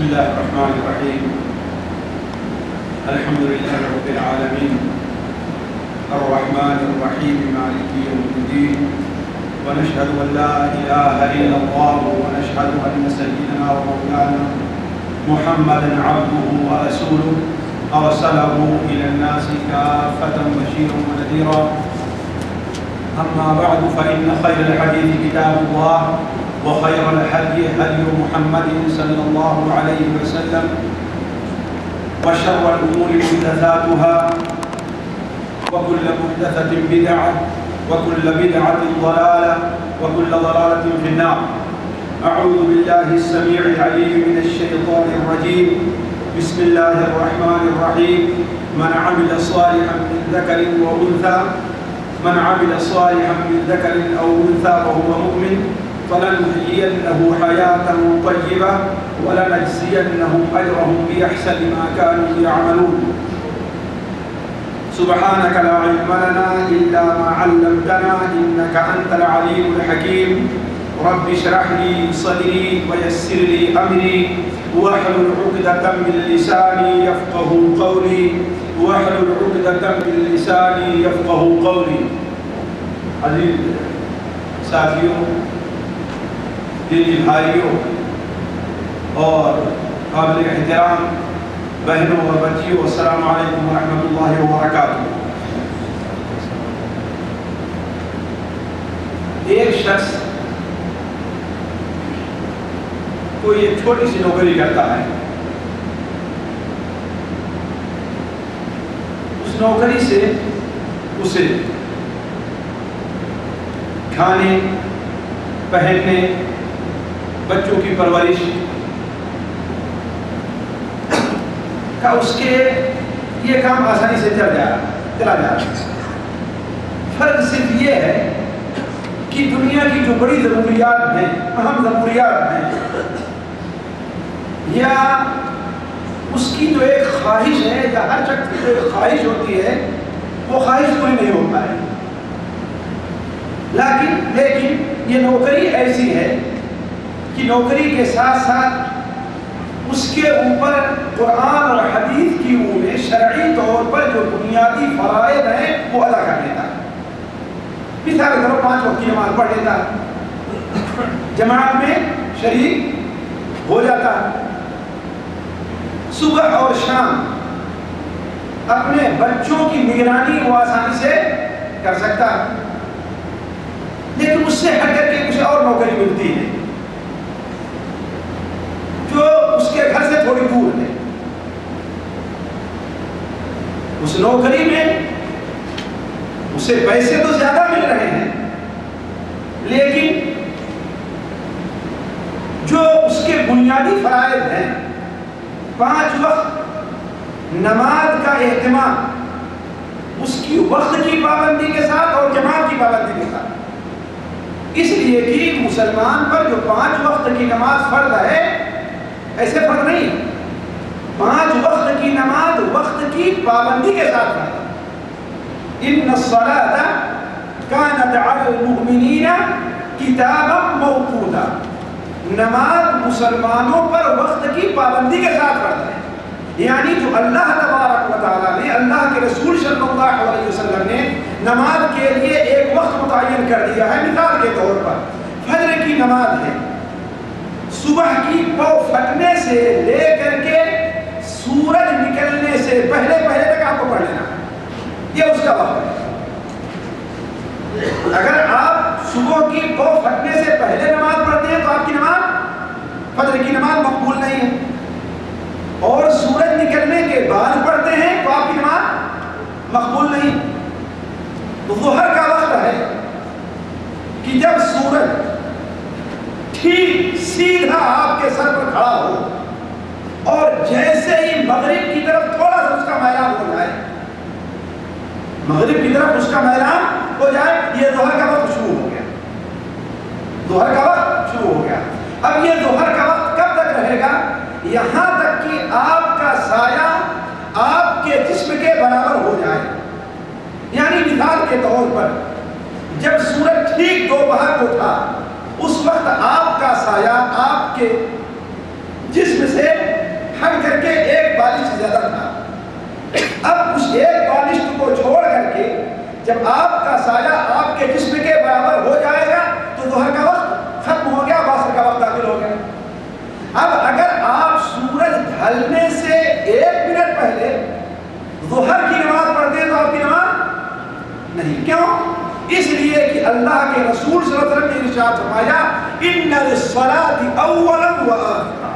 بسم الله الرحمن الرحيم. الحمد لله رب العالمين الرحمن الرحيم مالك يوم الدين، ونشهد أن لا إله إلا الله، ونشهد أن سيدنا ومولانا محمدا عبده ورسوله أرسله إلى الناس كافة بشيرا ونذيرا. أما بعد، فإن خير الحديث كتاب الله، وخير الهدي هدي محمد صلى الله عليه وسلم، وشر الأمور محدثاتها، وكل محدثة بدعة، وكل بدعة ضلالة، وكل ضلالة في النار. أعوذ بالله السميع العليم من الشيطان الرجيم. بسم الله الرحمن الرحيم. من عمل صالحا من ذكر وأنثى من عمل صالحا من ذكر أو أنثى وهو مؤمن فلنحيينه حياة طيبة ولنجزينهم أجرهم بأحسن ما كانوا يعملون. سبحانك لا علم لنا إلا ما علمتنا إنك أنت العليم الحكيم. رب اشرح لي صدري ويسر لي أمري واحلل عقدة من لساني يفقهوا قولي واحلل عقدة من لساني يفقهوا قولي. عزیز ساتھیوں، دینی بھائیوں اور قابل احترام بہنوں اور بچیوں، السلام علیکم ورحمۃ اللہ وبرکاتہ۔ ایک شخص کوئی ایک چھوٹی سی نوکری کرتا ہے، اس نوکری سے اسے کھانے، پہننے، بچوں کی پرورش کا اس کے یہ کام آسانی سے چلا جا رہا ہے۔ فرق صرف یہ ہے کہ دنیا کی جو بڑی ضروریات ہیں، اہم ضروریات ہیں، یا اس کی جو ایک خواہش ہے، یا ہر شخص کی جو ایک خواہش ہوتی ہے، وہ خواہش پوری نہیں ہو پائے۔ لیکن یہ نوکری ایسی ہے کہ نوکری کے ساتھ ساتھ اس کے اوپر قرآن اور حدیث کی امور شرعی طور پر جو بنیادی فرائض ہیں وہ ادا کر لیتا ہے۔ مثال کے طور پر 5 وقت کی نماز پڑھ لیتا ہے، جماعت میں شریک ہو جاتا ہے، صبح اور شام اپنے بچوں کی نگرانی وہ آسانی سے کر سکتا ہے۔ لیکن اس سے ہٹ کر کے کچھ اور نوکری ملتی ہے جو اس کے گھر سے تھوڑی دور ہے۔ اس نوکری میں اسے پیسے تو زیادہ مل رہے ہیں، لیکن جو اس کے بنیادی فرائض ہیں، 5 وقت نماز کا اہتمام، اس کی وقت کی پابندی کے ساتھ اور جماعت کی پابندی کے ساتھ، اس لیے کہ مسلمان پر جو 5 وقت کی نماز فرض ہے، ایسے فرض نہیں، 5 وقت کی نماز وقت کی پابندی کے ساتھ فرض ہے۔ ان الصلاۃ کانت علی المؤمنین کتابا موقوتا، نماز مسلمانوں پر وقت کی پابندی کے ساتھ فرض ہے۔ یعنی جو اللہ تبارک و تعالیٰ نے، اللہ کے رسول صلی اللہ علیہ وسلم نے نماز کے لیے ایک وقت متعین کر دیا ہے۔ مثال کے طور پر فجر کی نماز ہے، صبح کی پو پھٹنے سے لے کر کے سورج نکلنے سے پہلے تک آپ کو پڑھ لینا ہے، یہ اس کا وقت ہے۔ اگر آپ صبح کی پو پھٹنے سے پہلے نماز پڑھتے ہیں تو آپ کی نماز، فجر کی نماز مقبول نہیں ہے، اور سورج نکلنے کے بعد پڑھتے ہیں تو آپ کی نماز مقبول نہیں۔ ظہر کا وقت ہے کہ جب سورج ٹھیک سیدھا آپ کے سر پر کھڑا ہو اور جیسے ہی مغرب کی طرف تھوڑا سا اس کا میلان ہو جائے، مغرب کی طرف اس کا میلان ہو جائے، یہ ظہر کا وقت شروع ہو گیا، ظہر کا وقت شروع ہو گیا۔ اب یہ ظہر کا وقت کب تک رہے گا؟ یہاں تک کہ آپ کا سایہ آپ کے جسم کے برابر ہو جائے۔ یعنی مثال کے طور پر جب سورج ٹھیک دوپہر کو تھا، اس وقت آپ کا سایہ آپ کے جسم سے ہٹ کر کے ایک بالش سے زیادہ تھا. اب اس ایک بالش کو چھوڑ کر کے جب آپ کا سایہ آپ کے جسم کے برابر ہو جائے گا تو ظہر کا وقت ختم ہو گیا، عصر کا وقت داخل ہو گیا. اب اگر آپ سورج ڈھلنے سے 1 منٹ پہلے ظہر کی نماز پڑھتے ہیں تو آپ کی نماز نہیں. کیوں؟ اس لیے کہ اللہ کے رسول صلی اللہ علیہ وسلم نے ارشاد فرمایا ان للصلاۃ اولا وآخرا،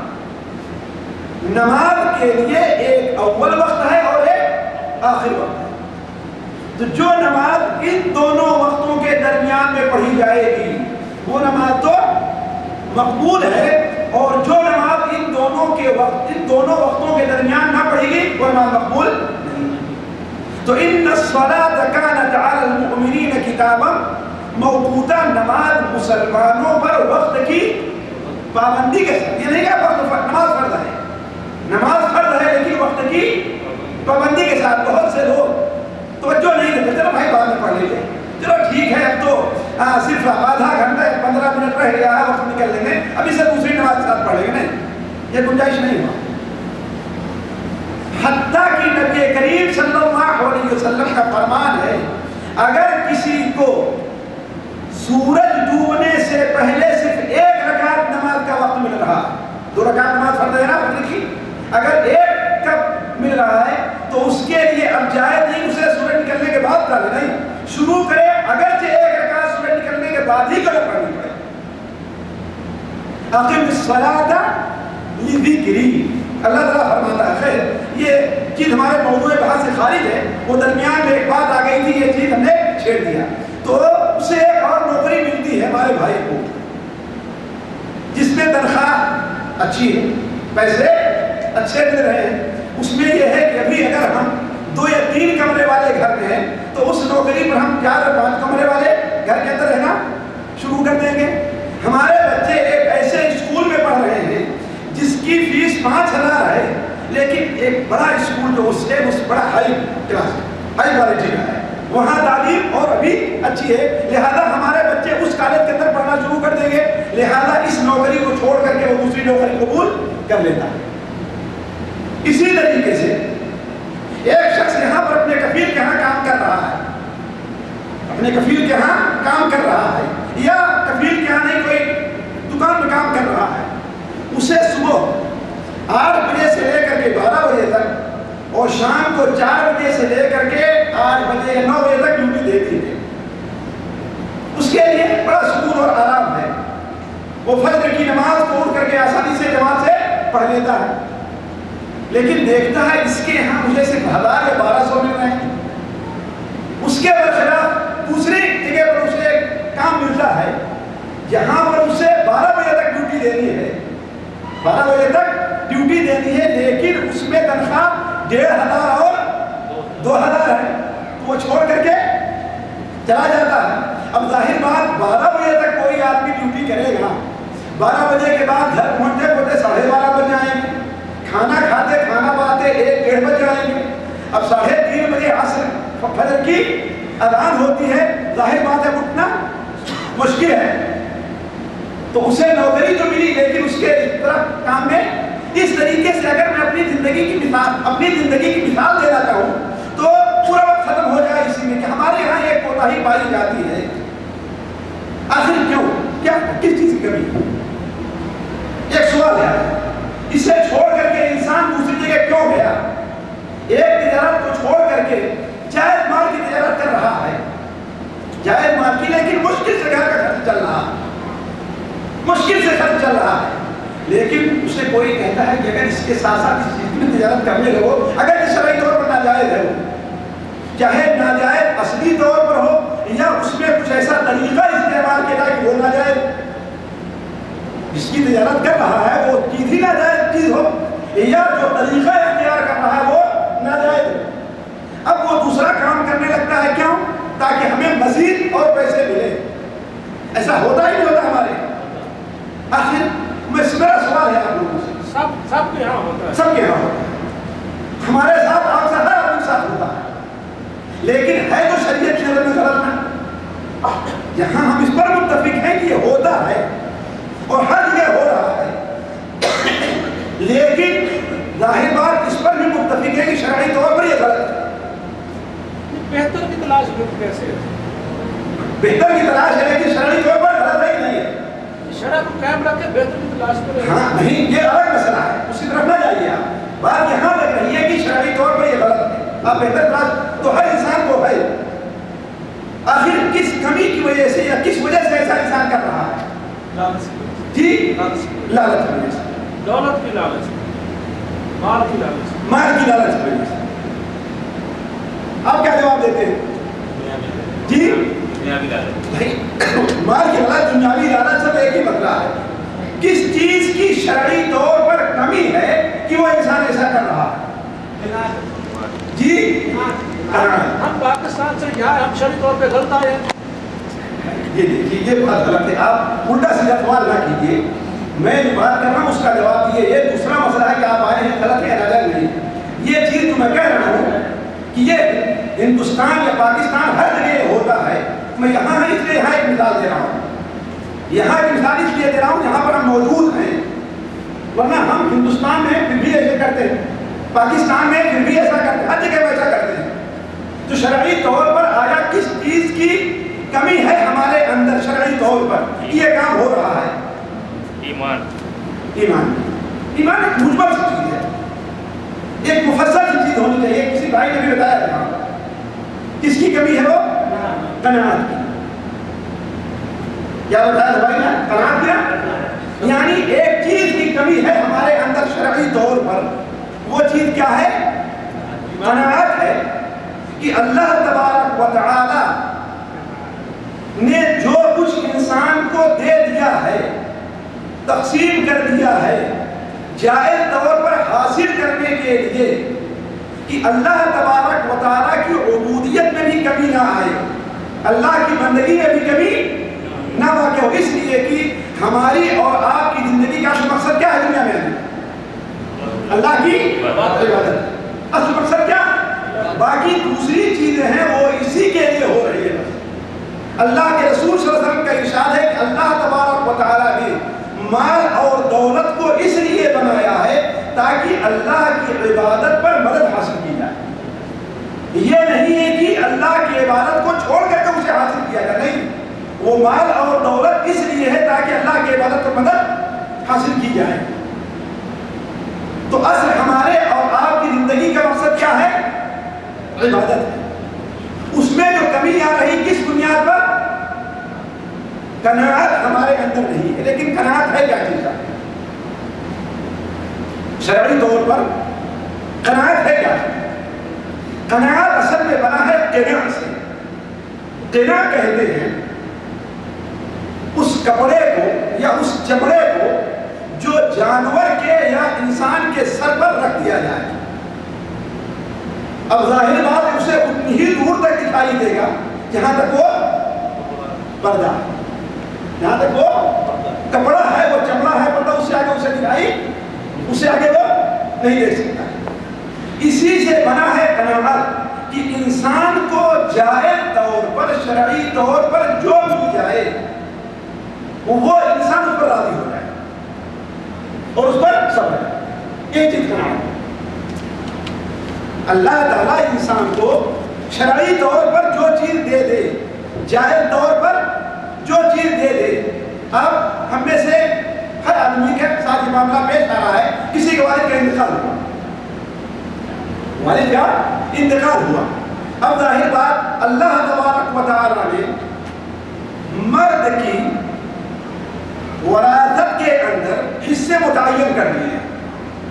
نماز کے لیے ایک اول وقت ہے اور ایک آخر وقت ہے. تو جو نماز ان دونوں وقتوں کے درمیان میں پڑھی جائے گی وہ نماز تو مقبول ہے، اور جو نماز ان دونوں وقتوں کے درمیان نہ پڑھے گی وہ نماز مقبول نہیں. تو ان الصلاۃ کانت علی المؤمنین کتابا موقوتا، نماز مسلمانوں پر وقت کی پابندی کے ساتھ، یہ نہیں کہ نماز فرض ہے، نماز فرض ہے لیکن وقت کی پابندی کے ساتھ. بہت سے لوگ توجہ نہیں دیتے، چلو بھائی بعد میں پڑھ لیتے، چلو ٹھیک ہے اب تو صرف آدھا گھنٹہ 15 منٹ رہ گیا ہے، وقت نکل لیں گے، ابھی سے دوسری نماز کے ساتھ پڑھ لیں گے. نہیں، یہ گنجائش نہیں ہوا. حتیٰ کہ نبی کریم صلی اللہ علیہ وسلم کا فرمان ہے اگر کسی کو سورج ڈوبنے سے پہلے صرف 1 رکعت نماز کا وقت مل رہا، 2 رکعت نماز فرض ہے نا فجر کی، اگر 1 کا مل رہا ہے تو اس کے لیے اب جائز نہیں اسے سورج نکلنے کے بعد ڈالے، نہیں، شروع کرے اگرچہ 1 رکعت سورج نکلنے کے بعد ہی کرے پڑھنی پڑے. اقم الصلاۃ لذکری، اللہ تعالیٰ فرماتا ہے. خیر، یہ چیز ہمارے موضوع بحث سے خارج ہے، وہ درمیان میں ایک بات آ گئی تھی، یہ چیز ہم نے چھیڑ دیا. تو اسے ایک اور نوکری ملتی ہے ہمارے بھائی کو جس میں تنخواہ اچھی ہے، پیسے اچھے مل رہے ہیں. اس میں یہ ہے کہ ابھی اگر ہم 2 یا 3 کمرے والے گھر میں ہیں تو اس نوکری پر ہم 4 یا 5 کمرے والے گھر کے اندر رہنا شروع کر دیں گے. ہمارے بچے ایک ایسے اسکول میں پڑھ رہے ہیں جس کی فیس 5,000 ہے، لیکن ایک بڑا اسکول جو اس بڑا ہائی کلاس ہائی کوالٹی کا ہے، وہاں تعلیم اور ابھی اچھی ہے، لہذا ہمارے بچے اس کالج کے اندر پڑھنا شروع کر دیں گے، لہذا اس نوکری کو چھوڑ کر کے وہ دوسری نوکری قبول کر لیتا ہے. اسی طریقے سے ایک شخص یہاں پر اپنے کفیل کے ہاں کام کر رہا ہے، اپنے کفیل کے ہاں کام کر رہا ہے، یا کفیل کے ہاں نہیں کوئی دکان میں کام کر رہا ہے. اسے صبح 8 بجے سے لے کر کے 12 بجے تک اور شام کو 4 بجے سے لے کر کے 8 بجے 9 بجے تک ڈیوٹی دیتی ہے. اس کے لیے بڑا سکون اور آرام ہے، وہ فجر کی نماز کو اٹھ کر کے آسانی سے جماعت سے پڑھ لیتا ہے. لیکن دیکھتا ہے اس کے یہاں مجھے صرف 1000 یا 1200 مل رہے ہیں، اس کے برخلاف دوسری جگہ پر اسے کام ملتا ہے جہاں پر اسے 12 بجے تک ڈیوٹی دینی ہے، 12 بجے تک ڈیوٹی دینی ہے، لیکن اس میں تنخواہ 1500 اور 2000 ہے. وہ چھوڑ کر کے چلا جاتا ہے. اب ظاہر بات 12 بجے تک کوئی آدمی ڈیوٹی کرے گا، 12 بجے کے بعد گھر پہنچتے پہنچتے 12:30 بج جائیں گے، کھانا کھاتے کھانا پاتے 1-1:30 بج جائیں گے. اب 3:30 بجے عصر فجر کی اذان ہوتی ہے، ظاہر بات ہے اٹھنا مشکل ہے. تو اسے نوکری تو ملی لیکن اس کے طرف کام میں اس طریقے سے اگر میں اپنی زندگی کی مثال دینا چاہوں تو پورا وقت ختم ہو جائے اسی میں کہ ہمارے یہاں ایک کوتاہی پائی جاتی ہے. آخر کیوں؟ کیا کس چیز کی کمی؟ ایک سوال ہے، اسے چھوڑ کر کے انسان دوسری جگہ کیوں گیا؟ ایک تجارت کو چھوڑ کر کے جائز مال کی تجارت کر رہا ہے، جائز مال کی، لیکن مشکل سے گھر کا خرچ چل رہا ہے، مشکل سے خرچ چل رہا ہے. لیکن اسے کوئی کہتا ہے کہ اگر اس کے ساتھ ساتھ اس چیز میں تجارت کرنے لگو، اگر اس شرعی طور پر ناجائز ہے، چاہے ناجائز اصلی طور پر ہو یا اس میں کچھ ایسا طریقہ استعمال کیا جائے کہ وہ ناجائز، جس کی تجارت کر رہا ہے وہ چیز ہی ناجائز چیز ہو، یا جو طریقہ اختیار کر رہا ہے وہ ناجائز ہو. اب وہ دوسرا کام کرنے لگتا ہے، کیوں؟ تاکہ ہمیں مزید اور پیسے ملے. ایسا ہوتا ہی نہیں ہوتا ہمارے. آخر میرا سوال ہے آپ لوگوں سے، سب کے یہاں ہوتا ہے، سب کے یہاں ہوتا ہے، ہمارے ساتھ آپ سے ہر آدمی ساتھ ہوتا ہے، لیکن ہے تو شریعت کی نظر میں غلط نہ. یہاں ہم اس پر متفق ہیں کہ یہ ہوتا ہے اور ہر جگہ ہو رہا ہے، لیکن ظاہر بات اس پر بھی متفق ہے کہ شرعی طور پر یہ غلط ہے. بہتر کی تلاش کیسے ہے؟ بہتر کی تلاش ہے کہ شرعی طور پر غلط ہے کہ نہیں ہے. شرع کو قائم رکھ کے بہتر کی تلاش کرے. ہاں نہیں، یہ الگ مسئلہ ہے، اسی طرف نہ جائیے آپ. بات یہاں لگ رہی ہے کہ شرعی طور پر یہ غلط ہے. آپ بہتر تلاش تو ہر انسان کو ہے. آخر کس کمی کی وجہ سے یا کس وجہ سے ایسا انسان کر رہا ہے؟ لالچ جی لالچ لالچ کی وجہ سے، دولت کی لالچ، مال کی لالچ. مال کی لالچ کی وجہ سے. آپ کیا جواب دیتے ہیں؟ جی دنیاوی لالچ. بھائی مال کی لالچ، دنیاوی لالچ سب ایک ہی مسئلہ ہے. کس چیز کی شرعی طور پر کمی ہے کہ وہ انسان ایسا کر رہا ہے؟ جی ہم پاکستان سے یہاں ہم شرعی طور پہ غلط آئے ہیں. یہ دیکھیے یہ بات غلط ہے. آپ الٹا سیدھا سوال نہ کیجیے. میں جو بات کر رہا ہوں اس کا جواب دیے. یہ دوسرا مسئلہ ہے کہ آپ آئے ہیں غلط ہے نظر نہیں. یہ چیز تو میں کہہ رہا ہوں کہ یہ ہندوستان یا پاکستان ہر جگہ ہوتا ہے. میں یہاں اس لیے یہاں ایک مثال دے رہا ہوں. یہاں کی مثال اس لیے دے رہا ہوں جہاں پر ہم موجود ہیں. ورنہ ہم ہندوستان میں پھر بھی ایسے کرتے ہیں، پاکستان میں پھر بھی ایسا کرتے ہیں، ہر جگہ ویسا کرتے ہیں. تو شرعی طور پر آیا کس چیز کی کمی ہے ہمارے اندر شرعی طور پر یہ کام ہو رہا ہے؟ ایمان. ایمان. ایمان ایک مجمل سی چیز ہے، ایک مفصل سی چیز ہونی چاہیے. کسی بھائی نے بھی بتایا تھا کس کی کمی ہے؟ وہ قناعت کی. کیا بتایا تھا بھائی نے؟ قناعت کیا؟ یعنی ایک چیز کی کمی ہے ہمارے اندر شرعی طور پر. وہ چیز کیا ہے؟ قناعت ہے کہ اللہ تبارک و تعالی نے جو کچھ انسان کو دے دیا ہے، تقسیم کر دیا ہے، جائز طور پر حاصل کرنے کے لیے کہ اللہ تبارک و تعالی کی عبودیت میں بھی کمی نہ آئے، اللہ کی بندگی میں بھی کمی نہ واقع ہو. اس لیے کہ ہماری اور آپ کی زندگی کا اصل مقصد کیا ہے دنیا میں؟ اللہ کی عبادت. اصل مقصد کیا؟ باقی دوسری چیزیں ہیں وہ اسی کے لیے ہو رہی ہے. اللہ کے رسول صلی اللہ علیہ وسلم کا ارشاد ہے کہ اللہ تبارک و تعالیٰ نے مال اور دولت کو اس لیے بنایا ہے تاکہ اللہ کی عبادت پر مدد حاصل کی جائے. یہ نہیں ہے کہ اللہ کی عبادت کو چھوڑ کر کے اسے حاصل کیا جائے، نہیں. وہ مال اور دولت اس لیے ہے تاکہ اللہ کی عبادت پر مدد حاصل کی جائے. تو اصل ہمارے اور آپ کی زندگی کا مقصد کیا ہے؟ عبادت ہے. اس میں جو کمی آ رہی کس بنیاد پر؟ قناعت ہمارے اندر نہیں ہے. لیکن قناعت ہے کیا چیز ہے؟ شرعی طور پر قناعت ہے کیا؟ قناعت اصل میں بنا ہے قناع سے. قناع کہتے ہیں اس کپڑے کو یا اس چمڑے کو جو جانور کے یا انسان کے سر پر رکھ دیا جائے. اب ظاہر بات اسے اتنی ہی دور تک دکھائی دے گا جہاں تک وہ پردہ ہے، جہاں تک وہ کپڑا ہے، وہ چمڑا ہے، پردہ اس سے آگے اسے دکھائی، اس سے آگے وہ نہیں دیکھ سکتا. اسی سے بنا ہے قناعت کہ انسان کو جائز طور پر شرعی طور پر جو مل جائے وہ انسان اس پر راضی ہو جائے اور اس پر صبر ہے. یہ چیز قناعت ہے. اللہ تعالیٰ انسان کو شرعی طور پر جو چیز دے دے، جائز طور پر جو چیز دے دے. اب ہم میں سے ہر آدمی کے ساتھ یہ معاملہ پیش آ رہا ہے، کسی کے والد کا انتقال ہوا، والد کا انتقال ہوا. اب ظاہر بات اللہ تبارک و تعالیٰ نے مرد کی وراثت کے اندر حصے متعین کر دیے ہیں.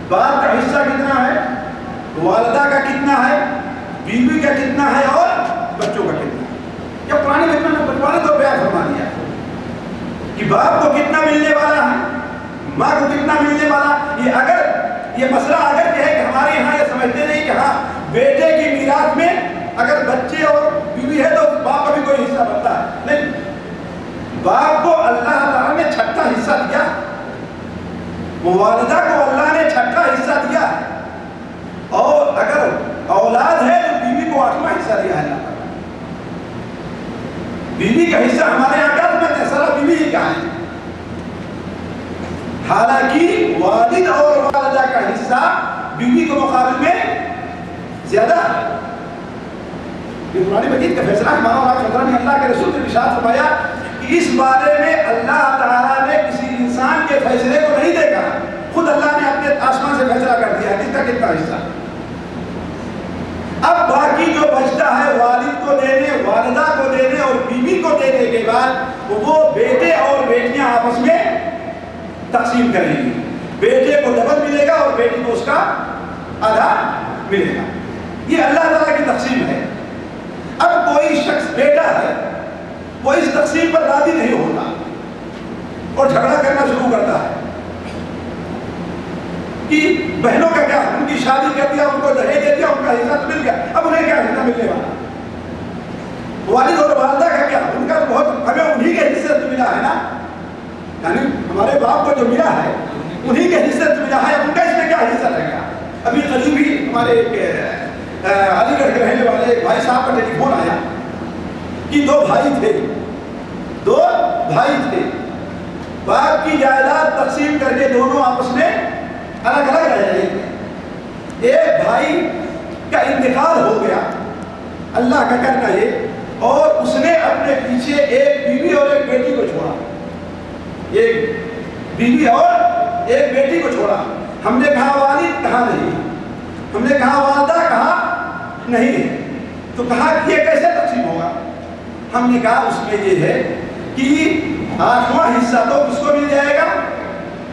باپ کا حصہ کتنا ہے، والدہ کا کتنا ہے، بیوی کا کتنا ہے اور بچوں کا کتنا ہے. یا پرانی بچوں نے بچوانے تو بیان فرما دیا کہ باپ کو کتنا ملنے والا ہے، ماں کو کتنا ملنے والا. یہ اگر یہ مسئلہ اگر کہ ہے کہ ہمارے یہاں یہ سمجھتے نہیں کہ ہاں بیٹے کی میراث میں اگر بچے اور بیوی ہے تو باپ کا بھی کوئی حصہ بنتا ہے. نہیں، باپ کو اللہ تعالیٰ نے چھٹا حصہ دیا، والدہ کو اللہ نے چھٹا حصہ دیا، اور اگر اولاد ہے تو بیوی کو 8واں حصہ دیا ہے. بیوی کا حصہ ہمارے یہاں کیا سمجھتے ہیں؟ سارا بیوی ہی کا ہے. حالانکہ والد اور والدہ کا حصہ بیوی کے مقابل میں زیادہ ہے۔ یہ قرآن مجید کا فیصلہ ہے۔ مولانا خطرہ نے اللہ کے رسول نے ارشاد فرمایا کہ اس بارے میں اللہ تعالیٰ نے کسی انسان کے فیصلے کو نہیں دیکھا، خود اللہ نے اپنے آسمان سے فیصلہ کر دیا کس کا کتنا حصہ۔ اب باقی جو بچتا ہے والد کو دینے، والدہ کو دینے اور بیوی کو دینے کے بعد وہ بیٹے اور بیٹیاں آپس میں تقسیم کریں گی۔ بیٹے کو ڈبل ملے گا اور بیٹی کو اس کا آدھا ملے گا۔ یہ اللہ تعالیٰ کی تقسیم ہے۔ اب کوئی شخص بیٹا ہے، وہ اس تقسیم پر راضی نہیں ہوتا اور جھگڑا کرنا شروع کرتا ہے کہ بہنوں کا کیا، ان کی شادی کر دیا، ان کو دہیج دے دیا، ان کا حصہ تو مل گیا، اب انہیں کیا حصہ ملنے والا۔ والد اور والدہ کا کیا، ان کا تو بہت، ہمیں انہی کے حصے سے ملا ہے نا، یعنی ہمارے باپ کو جو ملا ہے انہی کے حصے سے ملا ہے، ان کا اس میں کیا حصہ رہ گیا۔ ابھی قریب ہی ہمارے ایک علی گڑھ کے رہنے والے ایک بھائی صاحب کا ٹیلی فون آیا کہ دو بھائی تھے، باپ کی جائیداد تقسیم کر کے دونوں آپس میں الگ الگ رہ رہے تھے۔ ایک بھائی کا انتقال ہو گیا، اللہ کا کرنا یہ، اور اس نے اپنے پیچھے ایک بیوی اور ایک بیٹی کو چھوڑا، ایک بیوی اور ایک بیٹی کو چھوڑا۔ ہم نے کہا والد کہا نہیں، ہم نے کہا والدہ کہا نہیں ہے، تو کہا کہ یہ کیسے تقسیم ہوگا؟ ہم نے کہا اس میں یہ ہے کہ 8واں حصہ تو کس کو مل جائے گا؟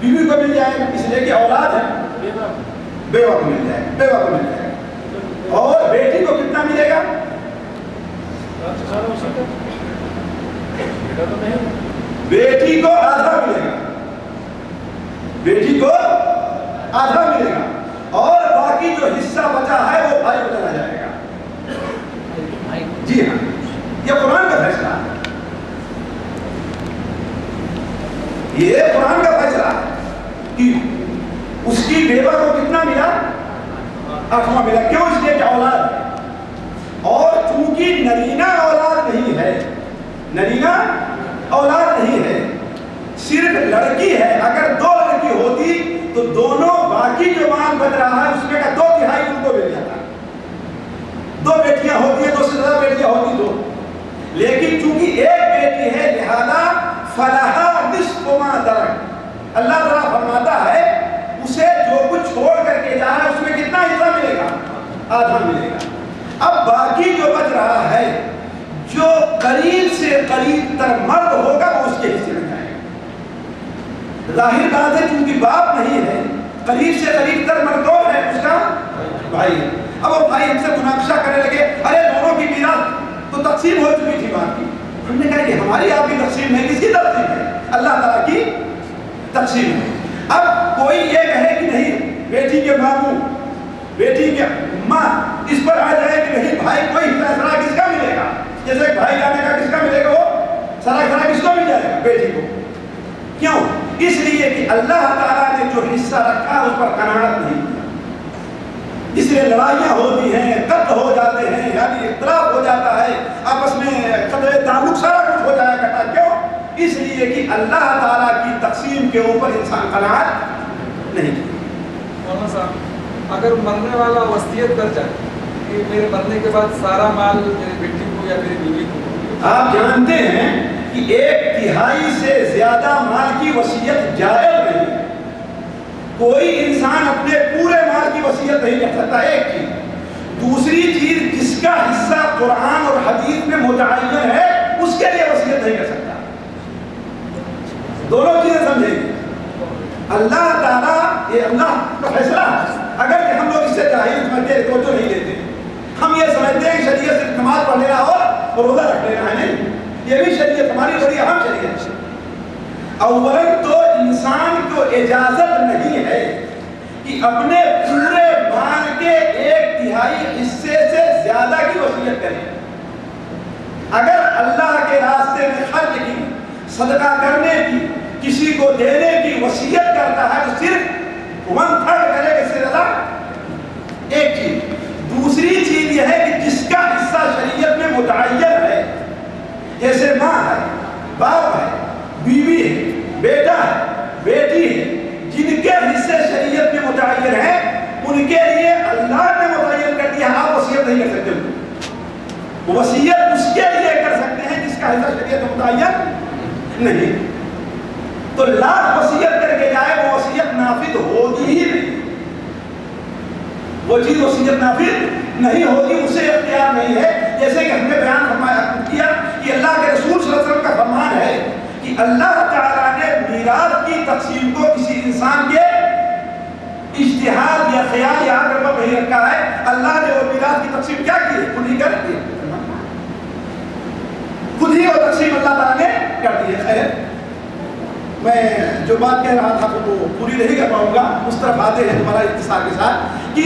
بیوی کو مل جائے گا، اس لیے کہ اولاد ہے، بیوہ کو مل جائے گا، اور بیٹی کو کتنا ملے گا؟ بیٹی کو آدھا ملے گا، بیٹی کو آدھا ملے گا، اور باقی جو حصہ بچا ہے وہ بھائی کو چلا جائے گا۔ جی ہاں، یہ قرآن کا فیصلہ ہے، یہ قرآن کا فیصلہ ہے کہ اس کی بیوہ کو کتنا ملا؟ 8واں ملا۔ کیوں؟ اس لیے کہ اولاد ہے، اور چونکہ نرینہ اولاد نہیں ہے، نرینہ اولاد نہیں ہے، صرف لڑکی ہے، اگر 2 لڑکی ہوتی تو دونوں باقی جو مال بچ رہا ہے اس میں کا 2/3 ان کو مل جاتا۔ 2 بیٹیاں ہوتی ہیں، 2 سے زیادہ بیٹیاں ہوتی تو، لیکن چونکہ ایک بیٹی ہے لہذا فلہا نصف ما ترک، اللہ تعالیٰ فرماتا ہے اسے جو کچھ چھوڑ کر کے جا رہا ہے اس میں کتنا حصہ ملے گا؟ آدھا ملے گا۔ اب باقی جو بچ رہا ہے، جو قریب سے قریب تر مرد ہوگا وہ اس کے حصے میں جائے گا۔ ظاہر بات ہے چونکہ باپ نہیں ہے، قریب سے قریب تر مرد کون ہے؟ اس کا بھائی ہے۔ اب وہ بھائی ہم سے مناقشہ کرنے لگے، ارے دونوں کی میراث تو تقسیم ہو چکی تھی بات کی۔ ہم نے کہا کہ ہماری آپ کی تقسیم نہیں، کس کی تقسیم ہے؟ اللہ تعالیٰ کی تقسیم ہے۔ اب کوئی یہ کہے کہ نہیں، بیٹی کے ماموں، بیٹی کے ماں اس پر آ جائے کہ نہیں بھائی کوئی فیصلہ کس کا ملے گا، جیسے بھائی جانے کا کس کا ملے گا، وہ سارا کس کو مل جائے گا؟ بیٹی کو۔ کیوں؟ اس لیے کہ اللہ تعالیٰ نے جو حصہ رکھا اس پر قناعت نہیں کیا، اس لیے لڑائیاں ہوتی ہیں، قتل ہو جاتے ہیں، یعنی اختلاف ہو جاتا ہے، آپس میں قطع تعلق سارا کچھ ہو جایا کرتا۔ کیوں؟ اس لیے کہ اللہ تعالیٰ کی تقسیم کے اوپر انسان قناعت نہیں کی۔ مولانا صاحب، اگر مرنے والا وصیت کر جائے کہ میرے مرنے کے بعد سارا مال میری بیٹی کو یا میری بیوی کو، آپ جانتے ہیں کہ 1/3 سے زیادہ مال کی وصیت جائز نہیں ہے۔ کوئی انسان اپنے پورے مال کی وصیت نہیں کر سکتا، ایک چیز۔ دوسری چیز، جس کا حصہ قرآن اور حدیث میں متعین ہے اس کے لیے وصیت نہیں کر سکتا۔ دونوں چیزیں سمجھیں گے۔ اللہ تعالیٰ، یہ اللہ کا فیصلہ ہے، اگر کہ ہم لوگ اس سے جاہل سمجھتے ہیں، توجہ نہیں دیتے، ہم یہ سمجھتے ہیں کہ شریعت صرف نماز پڑھ لینا اور روزہ رکھ لینا ہے، نہیں، یہ بھی شریعت ہماری بڑی اہم شریعت ہے۔ اولاً تو انسان کو اجازت نہیں ہے کہ اپنے پورے مال کے 1/3 حصے سے زیادہ کی وصیت کرے۔ اگر اللہ کے راستے میں خرچ کی، صدقہ کرنے کی، کسی کو دینے کی وصیت کرتا ہے تو صرف 1/3 کرے گا، اس سے زیادہ ایک چیز۔ دوسری چیز یہ ہے کہ جس کا حصہ شریعت میں متعین ہے، جیسے ماں ہے، باپ ہے، بیوی ہے، بیٹا ہے، بیٹی ہے، جن کے حصے شریعت میں متعین ہیں ان کے وصیت اس کے لیے کر سکتے ہیں جس کا حصہ شریعت متعین نہیں. تو لاکھ وصیت کر کے جائے وہ وصیت نافذ ہوگی ہی نہیں. وہ چیز وصیت نافذ نہیں ہوگی, اسے اختیار نہیں ہے. جیسے کہ ہم نے بیان فرمایا کیا کہ اللہ کے رسول صلی اللہ علیہ وسلم کا فرمان ہے کہ اللہ تعالیٰ نے میراث کی تقسیم کو کسی انسان کے اجتہاد یا خیال یا عقل پر نہیں رکھا ہے. اللہ نے وہ میراث کی تقسیم کیا کی ہے؟ خود ہی کر دی ہے. خود ہی وہ تقسیم اللہ تعالیٰ نے کر دی ہے. خیر, میں جو بات کہہ رہا تھا وہ پوری نہیں کر پاؤں گا. اس طرف آتے ہیں تمہارا اختصار کے ساتھ کہ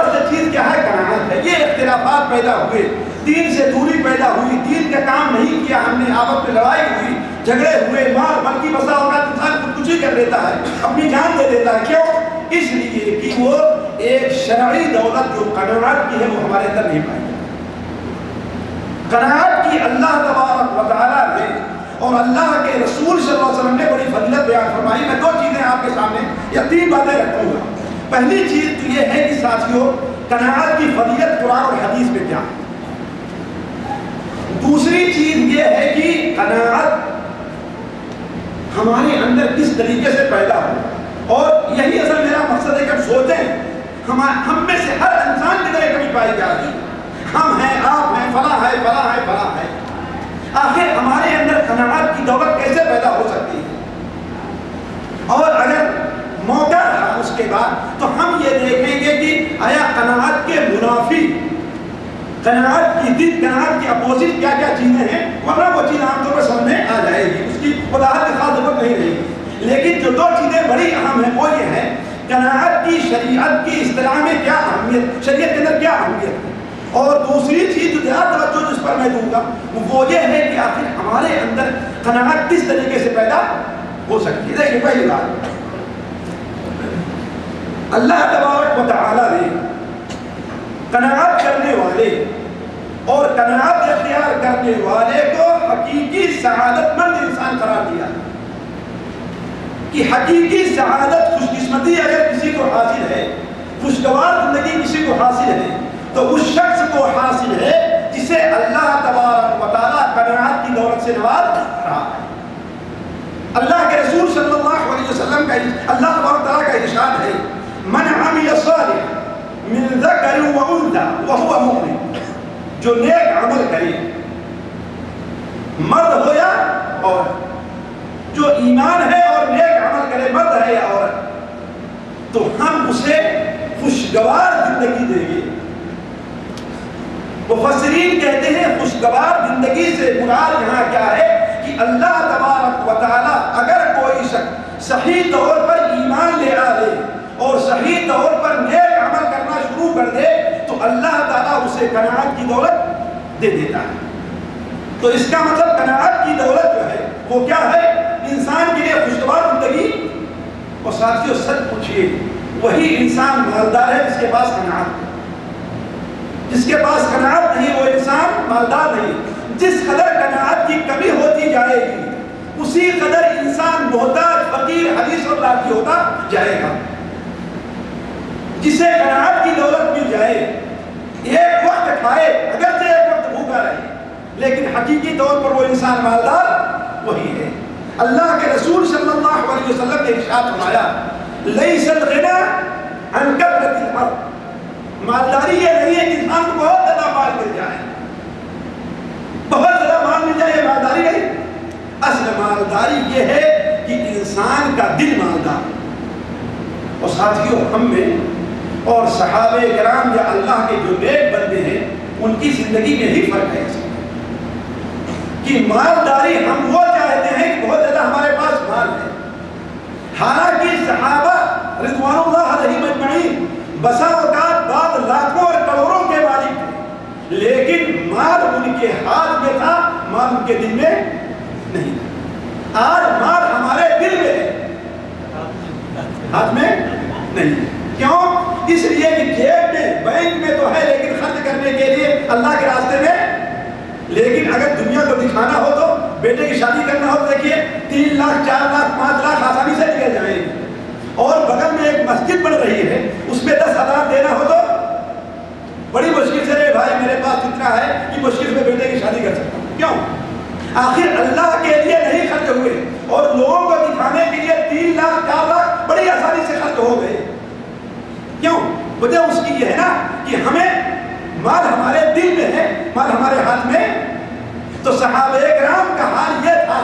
اصل چیز کیا ہے؟ قناعت ہے. یہ اختلافات پیدا ہوئے, دین سے دوری پیدا ہوئی, دین کا کام نہیں کیا ہم نے, آپس میں لڑائی ہوئی, جھگڑے ہوئے, مار بلکہ بسا اوقات انسان خودکشی کر لیتا ہے, اپنی جان دے دیتا ہے. کیوں؟ اس لیے کہ وہ ایک شرعی دولت جو قناعت کی ہے وہ ہمارے اندر نہیں پائی. قناعت کی اللہ تبارک و تعالیٰ نے اور اللہ کے رسول صلی اللہ علیہ وسلم نے بڑی فضیلت بیان فرمائی. میں دو چیزیں آپ کے سامنے یا تین باتیں رکھوں گا. پہلی چیز تو یہ ہے کہ ساتھیوں, قناعت کی فضیلت قرآن اور حدیث میں کیا ہے. دوسری چیز یہ ہے کہ قناعت ہمارے اندر کس طریقے سے پیدا ہو, اور یہی اصل میرا مقصد ہے کہ ہم سوچیں ہم میں سے ہر انسان کی طرح کمی پائی جا رہی ہے. ہم ہیں, آپ ہیں, فلاں ہے, فلاں ہے, فلاں ہے. آخر ہمارے اندر قناعت کی دولت کیسے پیدا ہو سکتی ہے؟ اور اگر موقع رہا اس کے بعد تو ہم یہ دیکھیں گے کہ آیا قناعت کے منافی, قناعت کی ضد, قناعت کی اپوزٹ کیا کیا چیزیں ہیں, ورنہ وہ چیز عام طور پر سامنے آ جائے گی, اس کی وضاحت کی خاص ضرورت نہیں رہے گی. لیکن جو دو چیزیں بڑی اہم ہیں وہ یہ ہے قناعت کی شریعت کی اصطلاح میں کیا اہمیت, شریعت کے اندر کیا اہمیت ہے, اور دوسری چیز جو زیادہ توجہ جس پر میں دوں گا وہ یہ ہے کہ آخر ہمارے اندر قناعت کس طریقے سے پیدا ہو سکتی ہے. دیکھیں پہلی بات, اللہ تبارک و تعالیٰ نے قناعت کرنے والے اور قناعت اختیار کرنے والے کو حقیقی سعادت مند انسان قرار دیا کہ حقیقی سعادت, خوش قسمتی اگر کسی کو حاصل ہے, خوشگوار زندگی کسی کو حاصل ہے, تو اس شخص کو حاصل ہے جسے اللہ تبارک و تعالیٰ قناعت کی دولت سے نواز رہا ہے. اللہ کے رسول صلی اللہ علیہ وسلم کا اللہ تبارک و تعالیٰ کا ارشاد ہے, من عمل صالحا من ذکر و انثی وهو مؤمن, جو نیک عمل کرے مرد ہو یا عورت, جو ایمان ہے اور نیک عمل کرے مرد ہے یا عورت, تو ہم اسے خوشگوار زندگی دیں گے. مفسرین کہتے ہیں خوشگوار زندگی سے مراد یہاں کیا ہے کہ اللہ تبارک و تعالیٰ اگر کوئی شخص صحیح طور پر ایمان لے آئے اور صحیح طور پر نیک عمل کرنا شروع کر دے تو اللہ تعالیٰ اسے قناعت کی دولت دے دیتا ہے. تو اس کا مطلب قناعت کی دولت جو ہے وہ کیا ہے؟ انسان کے لیے خوشگوار زندگی. اور ساتھیوں سچ پوچھئے, وہی انسان مالدار ہے جس کے پاس قناعت ہے. جس کے پاس قناعت نہیں وہ انسان مالدار نہیں. جس قدر قناعت کی کمی ہوتی جائے گی اسی قدر انسان محتاج, فقیر, حدیث اور لاٹھی ہوتا جائے گا. جسے قناعت کی دولت مل جائے, ایک وقت کھائے اگرچہ ایک وقت بھوکا رہے, لیکن حقیقی طور پر وہ انسان مالدار وہی ہے. اللہ کے رسول صلی اللہ علیہ وسلم نے ارشاد فرمایا, لیس الغنی عن کثرۃ المال, مالداری یہ نہیں ہے کہ انسان کو بہت زیادہ مال مل جائے, بہت زیادہ مال مل جائے, یہ مالداری نہیں. اصل مالداری یہ ہے کہ انسان کا دل مالدار. اور ساتھیوں ہم میں اور صحابہ کرام یا اللہ کے جو نیک بندے ہیں ان کی زندگی میں ہی فرق ہے کہ مالداری ہم وہ چاہتے ہیں کہ بہت زیادہ ہمارے پاس مال ہے. حالانکہ صحابہ رضوان اللہ علیہم اجمعین بسا اوقات بعد لاکھوں اور کروڑوں کے مالک تھے, لیکن مال ان کے ہاتھ میں تھا, مال ان کے دل میں نہیں تھا. آج مال ہمارے دل میں ہے, ہاتھ میں نہیں. کیوں؟ اس لیے کہ جیب میں, بینک میں تو ہے لیکن خرچ کرنے کے لیے اللہ کے راستے میں. لیکن اگر دنیا کو دکھانا ہو تو, بیٹے کی شادی کرنا ہو تو دیکھیے 3 لاکھ 4 لاکھ 5 لاکھ آسانی سے نکل جائیں گے, اور بغل میں ایک مسجد بن رہی ہے اس میں 10,000 دینا ہو تو بڑی مشکل سے رہے بھائی میرے پاس اتنا ہے کہ مشکل میں بیٹے کی شادی کر سکتا ہوں. کیوں؟ آخر اللہ کے لیے نہیں خرچ ہوئے اور لوگوں کو دکھانے کے لیے 3 لاکھ 4 لاکھ بڑی آسانی سے خرچ ہو گئے. کیوں؟ وجہ اس کی یہ ہے نا کہ ہمیں مال ہمارے دل میں ہے، مال ہمارے ہاتھ میں. تو صحابہ کرام کا حال یہ تھا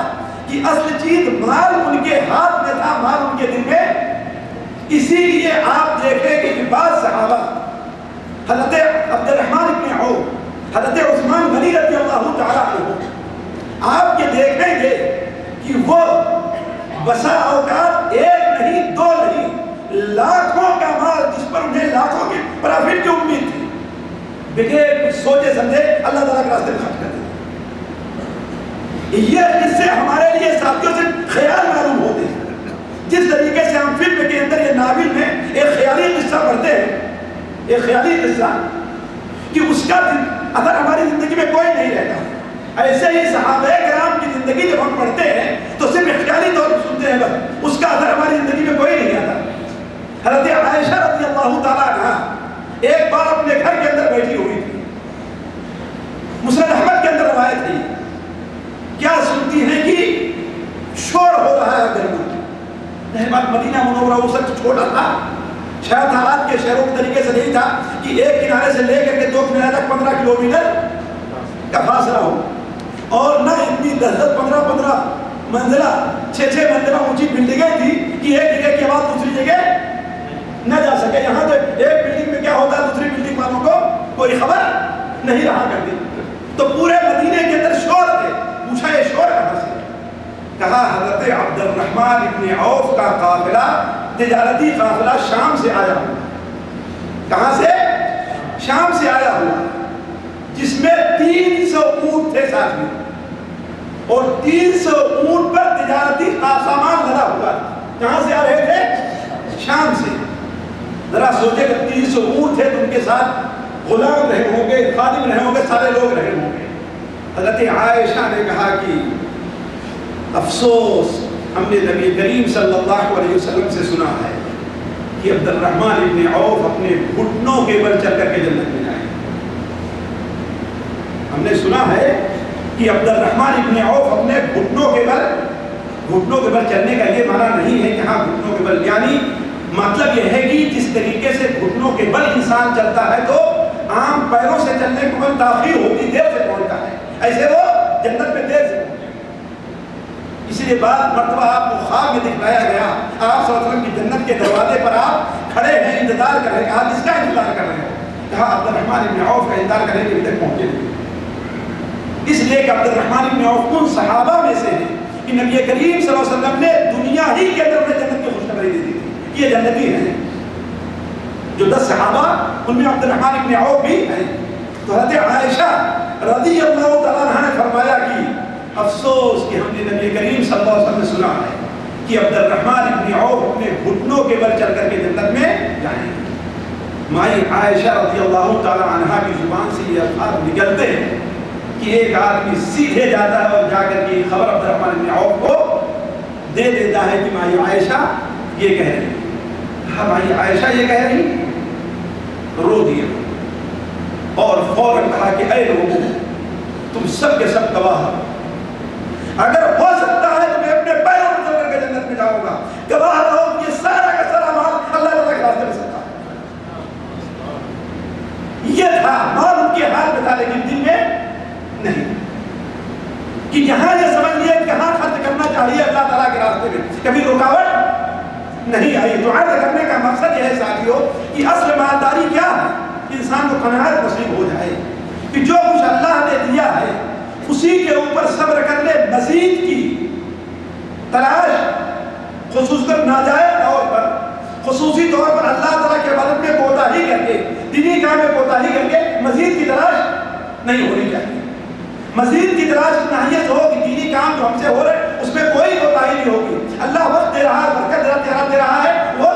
کہ اصل چیز مال ان کے ہاتھ میں تھا، مال ان کے دل میں. اسی لیے آپ دیکھیں کہ بعض صحابہ حضرت عبد الرحمن بن عوف، حضرت عثمان غنی رضی اللہ تعالیٰ عنہ، آپ یہ دیکھیں گے کہ وہ بسا اوقات 1 نہیں 2 نہیں لاکھوں کا مال جس پر انہیں لاکھوں کی پرافٹ کی امید تھی، بغیر کچھ سوچے سمجھے اللہ تعالیٰ کے راستے میں خرچ کر دیا. یہ اس سے ہمارے لیے ساتھیوں سے خیال معلوم ہوتے ہیں. جس طریقے سے ہم فلم کے اندر یہ ناول میں ایک خیالی قصہ پڑھتے ہیں، ایک خیالی قصہ کہ اس کا اثر ہماری زندگی میں کوئی نہیں رہتا، ایسے ہی صحابہ کرام کی زندگی جب ہم پڑھتے ہیں تو صرف خیالی طور پر سنتے ہیں، بس اس کا اثر ہماری زندگی میں کوئی نہیں آتا. حضرت عائشہ رضی اللہ تعالیٰ عنہا ایک بار اپنے گھر کے اندر بیٹھی ہوئی تھی، مسند احمد کے اندر روایت ہے، کیا سنتی ہیں کہ شور ہو رہا ہے گھر میں. مدینہ منورہ وہ سب چھوٹا تھا، شاید آج کے شہروں کے طریقے سے نہیں تھا کہ ایک کنارے سے لے کر کے 2 کنارے تک 15 کلومیٹر کا فاصلہ ہو، اور نہ اتنی 10 15 منزلہ 6 منزلہ اونچی بلڈنگیں تھی کہ ایک جگہ کی آواز دوسری جگہ نہ جا سکے. یہاں تو ایک بلڈنگ میں کیا ہوتا ہے دوسری بلڈنگ والوں کو کوئی خبر نہیں رہا کرتی. تو پورے مدینے کے اندر شور تھے. پوچھا یہ شور کہاں سے؟ کہا حضرت عبد الرحمن ابن عوف کا قافلہ، تجارتی قافلہ شام سے آیا ہوا. کہاں سے؟ شام سے آیا ہوا، جس میں 300 اونٹ تھے ساتھ میں، اور 300 اونٹ پر تجارتی سامان لدا ہوا. کہاں سے آ رہے تھے؟ شام سے. ذرا سوچے کہ 300 اونٹ تھے تو ان کے ساتھ غلام رہے ہوں گے، خادم رہے ہوں گے، سارے لوگ رہے ہوں گے. حضرت عائشہ نے کہا کہ افسوس، ہم نے نبی کریم صلی اللہ علیہ وسلم سے سنا ہے کہ عبد الرحمن ابن عوف اپنے گھٹنوں کے بل چل کر کے جنت میں جائیں. ہم نے سنا ہے کہ عبد الرحمن ابن عوف اپنے گھٹنوں کے بل چلنے کا یہ معنی نہیں ہے کہ ہاں گھٹنوں کے بل، یعنی مطلب یہ ہے کہ جس طریقے سے گھٹنوں کے بل انسان چلتا ہے تو عام پیروں سے چلنے کے بل تاخیر ہوتی، دیر سے پہنچتا ہے، ایسے وہ جنت میں دیر سے پہنچے. اسی لیے بعد مرتبہ آپ کو خواب میں دکھلایا گیا، آپ صلی اللہ علیہ وسلم کی جنت کے دروازے پر آپ کھڑے ہیں، انتظار کر رہے ہیں. کہا کس کا انتظار کر رہے ہیں؟ کہا عبد الرحمن ابن عوف کا انتظار کر رہے ہیں کہ ابھی تک پہنچے نہیں. اس لیے کہ عبد الرحمن ابن عوف ان صحابہ میں سے ہیں کہ نبی کریم صلی اللہ علیہ وسلم نے دنیا ہی کے اندر انہیں جنت کی خوشخبری دے دی تھی کہ یہ جنتی ہیں. جو 10 صحابہ ان میں عبد الرحمن ابن عوف بھی ہیں. تو حضرت عائشہ رضی اللہ تعالیٰ عنہ نے فرمایا کہ افسوس کہ ہم نے نبی کریم صلی اللہ علیہ وسلم نے سنا ہے کہ عبد الرحمن ابن عوف اپنے گھٹنوں کے بل چل کر کے جنت میں جائیں. مائی عائشہ رضی اللہ تعالیٰ عنہ کی زبان سے یہ الفاظ نکلتے ہیں کہ ایک آدمی سیدھے جاتا ہے اور جا کر کے خبر عبد الرحمن ابن عوف کو دے دیتا ہے کہ مائی عائشہ یہ کہہ رہی. ہاں مائی عائشہ یہ کہہ رہی، رو دیا اور فوراً کہا کہ اے لوگوں تم سب کے سب گواہ، اگر ہو سکتا ہے تو میں اپنے پیروں پر چل کر کے جنت میں جاؤں گا. گواہ رہو کہ یہ سارا کا سارا مال اللہ تعالیٰ کے راستے میں سکتا. یہ تھا مال ان کے ہاتھ میں تھا لیکن دل میں نہیں. کہ یہاں یہ سمجھ لیا کہ کہاں خرچ کرنا چاہیے اللہ تعالیٰ کے راستے میں، کبھی رکاوٹ نہیں آئی. تو عرض کرنے کا مقصد یہ ہے ساتھیوں کہ اصل مالداری کیا ہے؟ انسان کو قناعت نصیب ہو جائے کہ جو کچھ اللہ نے دیا ہے اسی کے اوپر صبر کر لے. مزید کی تلاش خصوصاً ناجائز طور پر، خصوصی طور پر اللہ تعالیٰ کے عبادت میں کوتاہی کر کے، دینی کام میں کوتاہی کر کے مزید کی تلاش نہیں ہونی چاہیے. مزید کی تلاش ناہیت ہو کہ دینی کام جو ہم سے ہو رہے اس میں کوئی کوتاہی نہیں ہوگی. اللہ وقت دے رہا ہے، برکت دے رہا ہے، وہ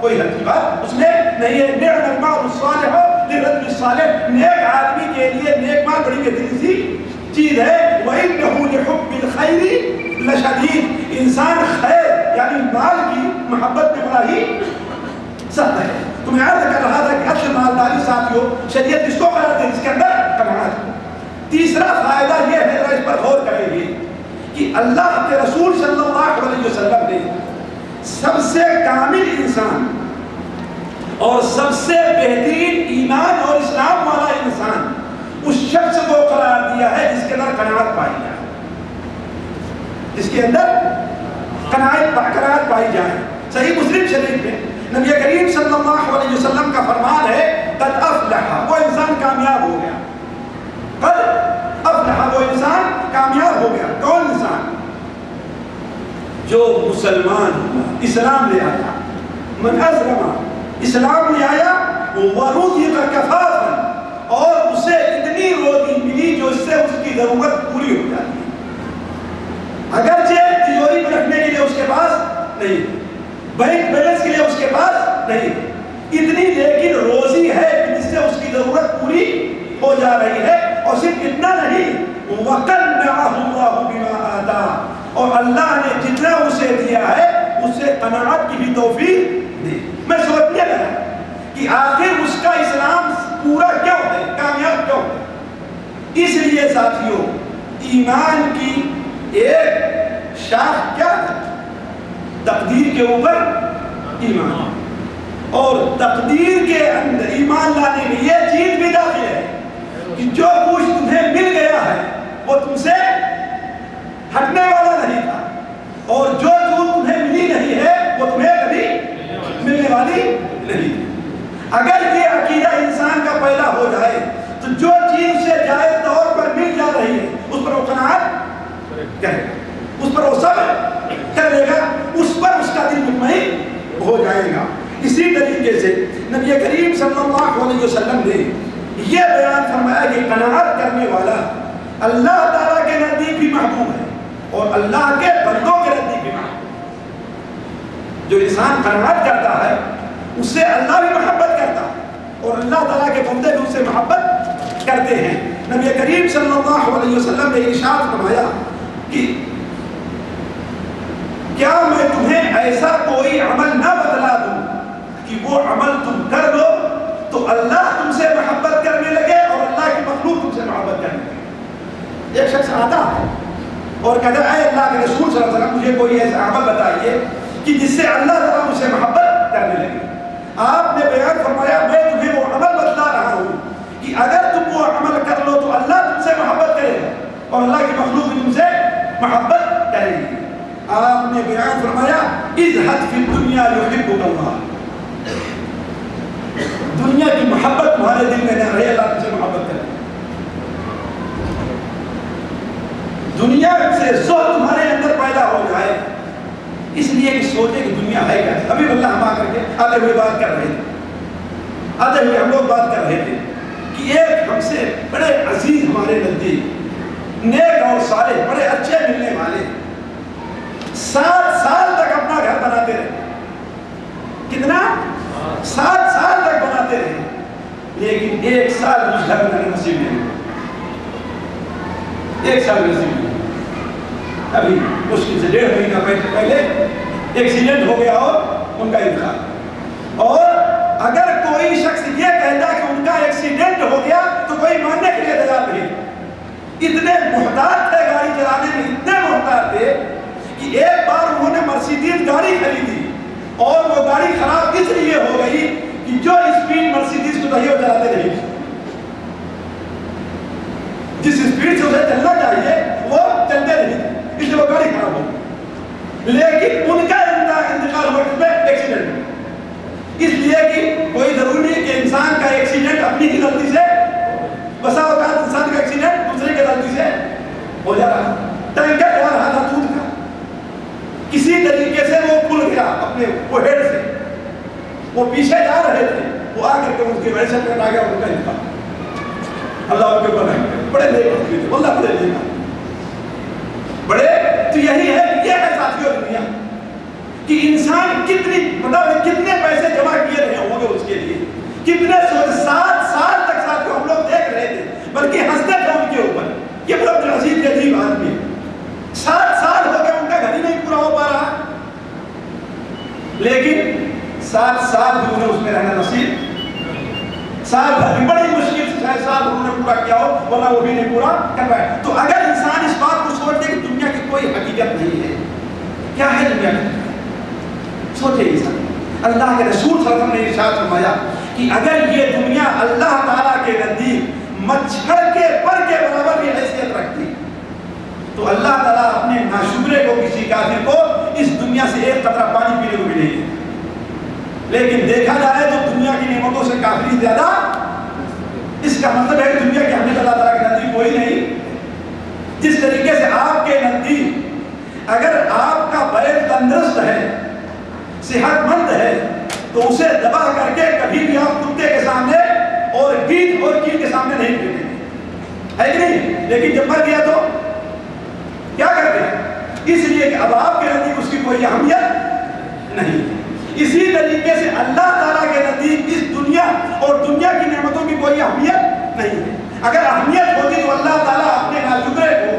کوئی حد کی بات اس میں نہیں ہے. نعم المال الصالح للرجل الصالح، نیک آدمی کے لیے نیک مال بڑی بہترین سی چیز ہے. وَإِنَّهُ لِحُبِّ الْخَيْرِ لَشَدِيدٌ، انسان خیر یعنی مال کی محبت میں بڑا ہی سخت ہے. تو میں عرض کر رہا تھا کہ اصل مالداری ساتھیوں شریعت اس کو قرار دے جس کے اندر تیسرا فائدہ یہ ہے، ذرا اس پر غور کریں گے، کہ اللہ کے رسول صلی اللہ علیہ وسلم نے سب سے کامل انسان اور سب سے بہترین ایمان اور اسلام والا انسان اس شخص کو قرار دیا ہے جس کے اندر قناعت پائی جائے، جس کے اندر قناعت پائی جائے۔ صحیح مسلم شریف میں نبی کریم صلی اللہ علیہ وسلم کا فرمان ہے، قد افلح، وہ انسان کامیاب ہو گیا۔ قد افلح، وہ انسان کامیاب ہو گیا۔ کون انسان؟ جو مسلمان ہوا، اسلام لے آیا، من اسلم، اسلام لے آیا، ورزق کفافا، اور اسے اتنی روزی ملی جو اس سے اس کی ضرورت پوری ہو جاتی ہے۔ اگرچہ تجوری میں رکھنے کے لیے اس کے پاس نہیں، بینک بیلنس کے لیے اس کے پاس نہیں، اتنی لیکن روزی ہے کہ جس سے اس کی ضرورت پوری ہو جا رہی ہے۔ اور صرف اتنا نہیں، وَقَنَّعَهُ اللَّهُ بِمَا آتَاهُ، اور اللہ نے جتنا اسے دیا ہے اسے قناعت کی بھی توفیق دی۔ میں سوچنے لگا کہ آخر اس کا اسلام پورا کیوں ہے، کامیاب کیوں ہے؟ اس لیے ساتھیوں، ایمان کی ایک شاخ کیا ہے؟ تقدیر کے اوپر ایمان، اور تقدیر کے اندر ایمان لانے میں یہ چیز بھی داخل ہے کہ جو کچھ تمہیں مل گیا ہے وہ تم سے ہٹنے والا نہیں تھا، اور جو تمہیں ملی نہیں ہے وہ تمہیں کبھی ملنے والی نہیں۔ اگر یہ عقیدہ انسان کا پیدا ہو جائے تو جو چیز سے جائز طور پر مل جا رہی ہے اس پر وہ قناعت کرے گا، اس پر وہ صبر کر لے گا، اس پر اس کا دل مطمئن ہو جائے گا۔ اسی طریقے سے نبی کریم صلی اللہ علیہ وسلم نے یہ بیان فرمایا کہ قناعت کرنے والا اللہ تعالیٰ کے نزدیک بھی محبوب ہے اور اللہ کے بندوں کے نزدیک بھی محبوب۔ جو انسان قناعت کرتا ہے اس سے اللہ بھی محبت کرتا ہے اور اللہ تعالیٰ کے بندے بھی اس سے محبت کرتے ہیں۔ نبی کریم صلی اللہ علیہ وسلم نے ارشاد فرمایا کہ کیا میں تمہیں ایسا کوئی عمل نہ بتلا دوں کہ وہ عمل تم کر لو تو اللہ تم سے محبت کرنے لگے اور اللہ کی مخلوق تم سے محبت کرنے لگے۔ ایک شخص آتا ہے اور کہتا ہے اے اللہ کے رسول صلی اللہ علیہ وسلم، مجھے کوئی ایسا عمل بتائیے کہ جس سے اللہ تعالیٰ مجھ سے محبت کرنے لگے۔ آپ نے بیان فرمایا میں تمہیں وہ عمل بتلا رہا ہوں کہ اگر تم وہ عمل کر لو تو اللہ تم سے محبت کرے گا اور اللہ کی مخلوق بھی تم سے محبت کرے گی۔ آپ نے بیان فرمایا اذهب فی الدنیا یحبک اللہ، دنیا کی محبت تمہارے دل میں نہ رہے، اللہ تم سے محبت کرے۔ دنیا سے زہد تمہارے اندر پیدا ہو جائے، اس لیے کہ سوچے کہ دنیا ہے کیا۔ ابھی اللہ ہم آ کر کے آتے ہوئے بات کر رہے تھے، آتے ہوئے ہم لوگ بات کر رہے تھے کہ ایک ہم سے بڑے عزیز ہمارے نزدیک نیک اور صالح بڑے اچھے ملنے والے 7 سال تک اپنا گھر بناتے رہے۔ کتنا؟ 7 سال تک بناتے رہے، لیکن 1 سال اس گھر میں نصیب نہیں ہوا۔ 1 سال نصیب نہیں۔ ابھی مشکل سے 1.5 مہینہ پہلے ایکسیڈنٹ ہو گیا اور ان کا انتقال۔ اور اگر کوئی شخص یہ کہتا کہ ان کا ایکسیڈنٹ ہو گیا تو کوئی ماننے کے لیے تیار نہیں۔ اتنے محتاط تھے گاڑی چلانے میں، اتنے محتاط تھے کہ ایک بار انہوں نے مرسیڈیز گاڑی خریدی اور وہ گاڑی خراب اس لیے ہو گئی کہ جو اسپیڈ مرسیڈیز کو چاہیے وہ چلاتے نہیں، جس اسپیڈ سے اسے چلنا چاہیے وہ چلتے نہیں، اس لیے وہ گاڑی خراب ہو گئی۔ لیکن ان کا انتقال ہوا کس میں؟ ایکسیڈنٹ میں۔ اس لیے کہ کوئی ضروری نہیں کہ انسان کا ایکسیڈنٹ اپنی ہی غلطی سے، بسا اوقات انسان کا ایکسیڈنٹ دوسرے کی غلطی سے ہو جا رہا۔ ٹینکر جا رہا تھا دودھ کا، کسی طریقے سے وہ کھل گیا اپنے وہ ہیڈ سے، وہ پیچھے جا رہے تھے، وہ آ کر کے ان کی ویسے پہ آ گیا، ان کا انتقال۔ اللہ ان کے اوپر رحم، بڑے نیک آدمی تھے، اللہ بڑے نیک آدمی بڑے۔ تو یہی ہے، یہ ہے ساتھیوں دنیا کہ انسان کتنے پیسے جمع کیے رہے ہوں گے اس کے لیے، کتنے 7 سال تک ساتھیوں ہم لوگ دیکھ رہے تھے، بلکہ ہنستے تھے ان کے اوپر۔ یہ بڑا عبدالعزیز کے عجیب آدمی ہے، 7 سال ہو گئے ان کا گھر ہی نہیں پورا ہو پا رہا، لیکن 7 سال بھی انہیں اس میں رہنا نصیب، 7 بھی بڑی مشکل سے سال انہوں نے پورا کیا ہو، ورنہ وہ بھی نہیں پورا کر پائے. تو اگر انسان اس بات کو سوچ دے کہ دنیا کی کوئی حقیقت نہیں ہے، کیا ہے دنیا کی؟ سوچے انسان. اللہ کے رسول صلی اللہ علیہ وسلم نے ارشاد فرمایا کہ اگر یہ دنیا اللہ تعالیٰ کے نزدیک مچھر کے پر کے برابر بھی حیثیت رکھتی تو اللہ تعالیٰ اپنے ناشکرے کو، کسی کافر کو اس دنیا سے ایک قطرہ پانی پینے کو بھی نہیں دیتے. لیکن دیکھا جائے تو دنیا کی نعمتوں سے کافری زیادہ. اس کا مطلب ہے کہ دنیا کی اہمیت اللہ تعالیٰ کے نزدیک کوئی نہیں. جس طریقے سے آپ کے نزدیک اگر آپ کا بیل تندرست ہے، صحت مند ہے، تو اسے ذبح کر کے کبھی بھی آپ کتے کے سامنے اور گیدڑ اور چیل کے سامنے نہیں پھینکیں گے، ہے کہ نہیں؟ لیکن جب مر گیا تو کیا کرتے ہیں؟ اس لیے کہ اب آپ کے نزدیک اس کی کوئی اہمیت نہیں. اسی طریقے سے اللہ تعالیٰ کے نزدیک اس دنیا اور دنیا کی نعمتوں کی کوئی اہمیت نہیں ہے. اگر اہمیت ہوتی تو اللہ تعالیٰ اپنے ناشکرے کو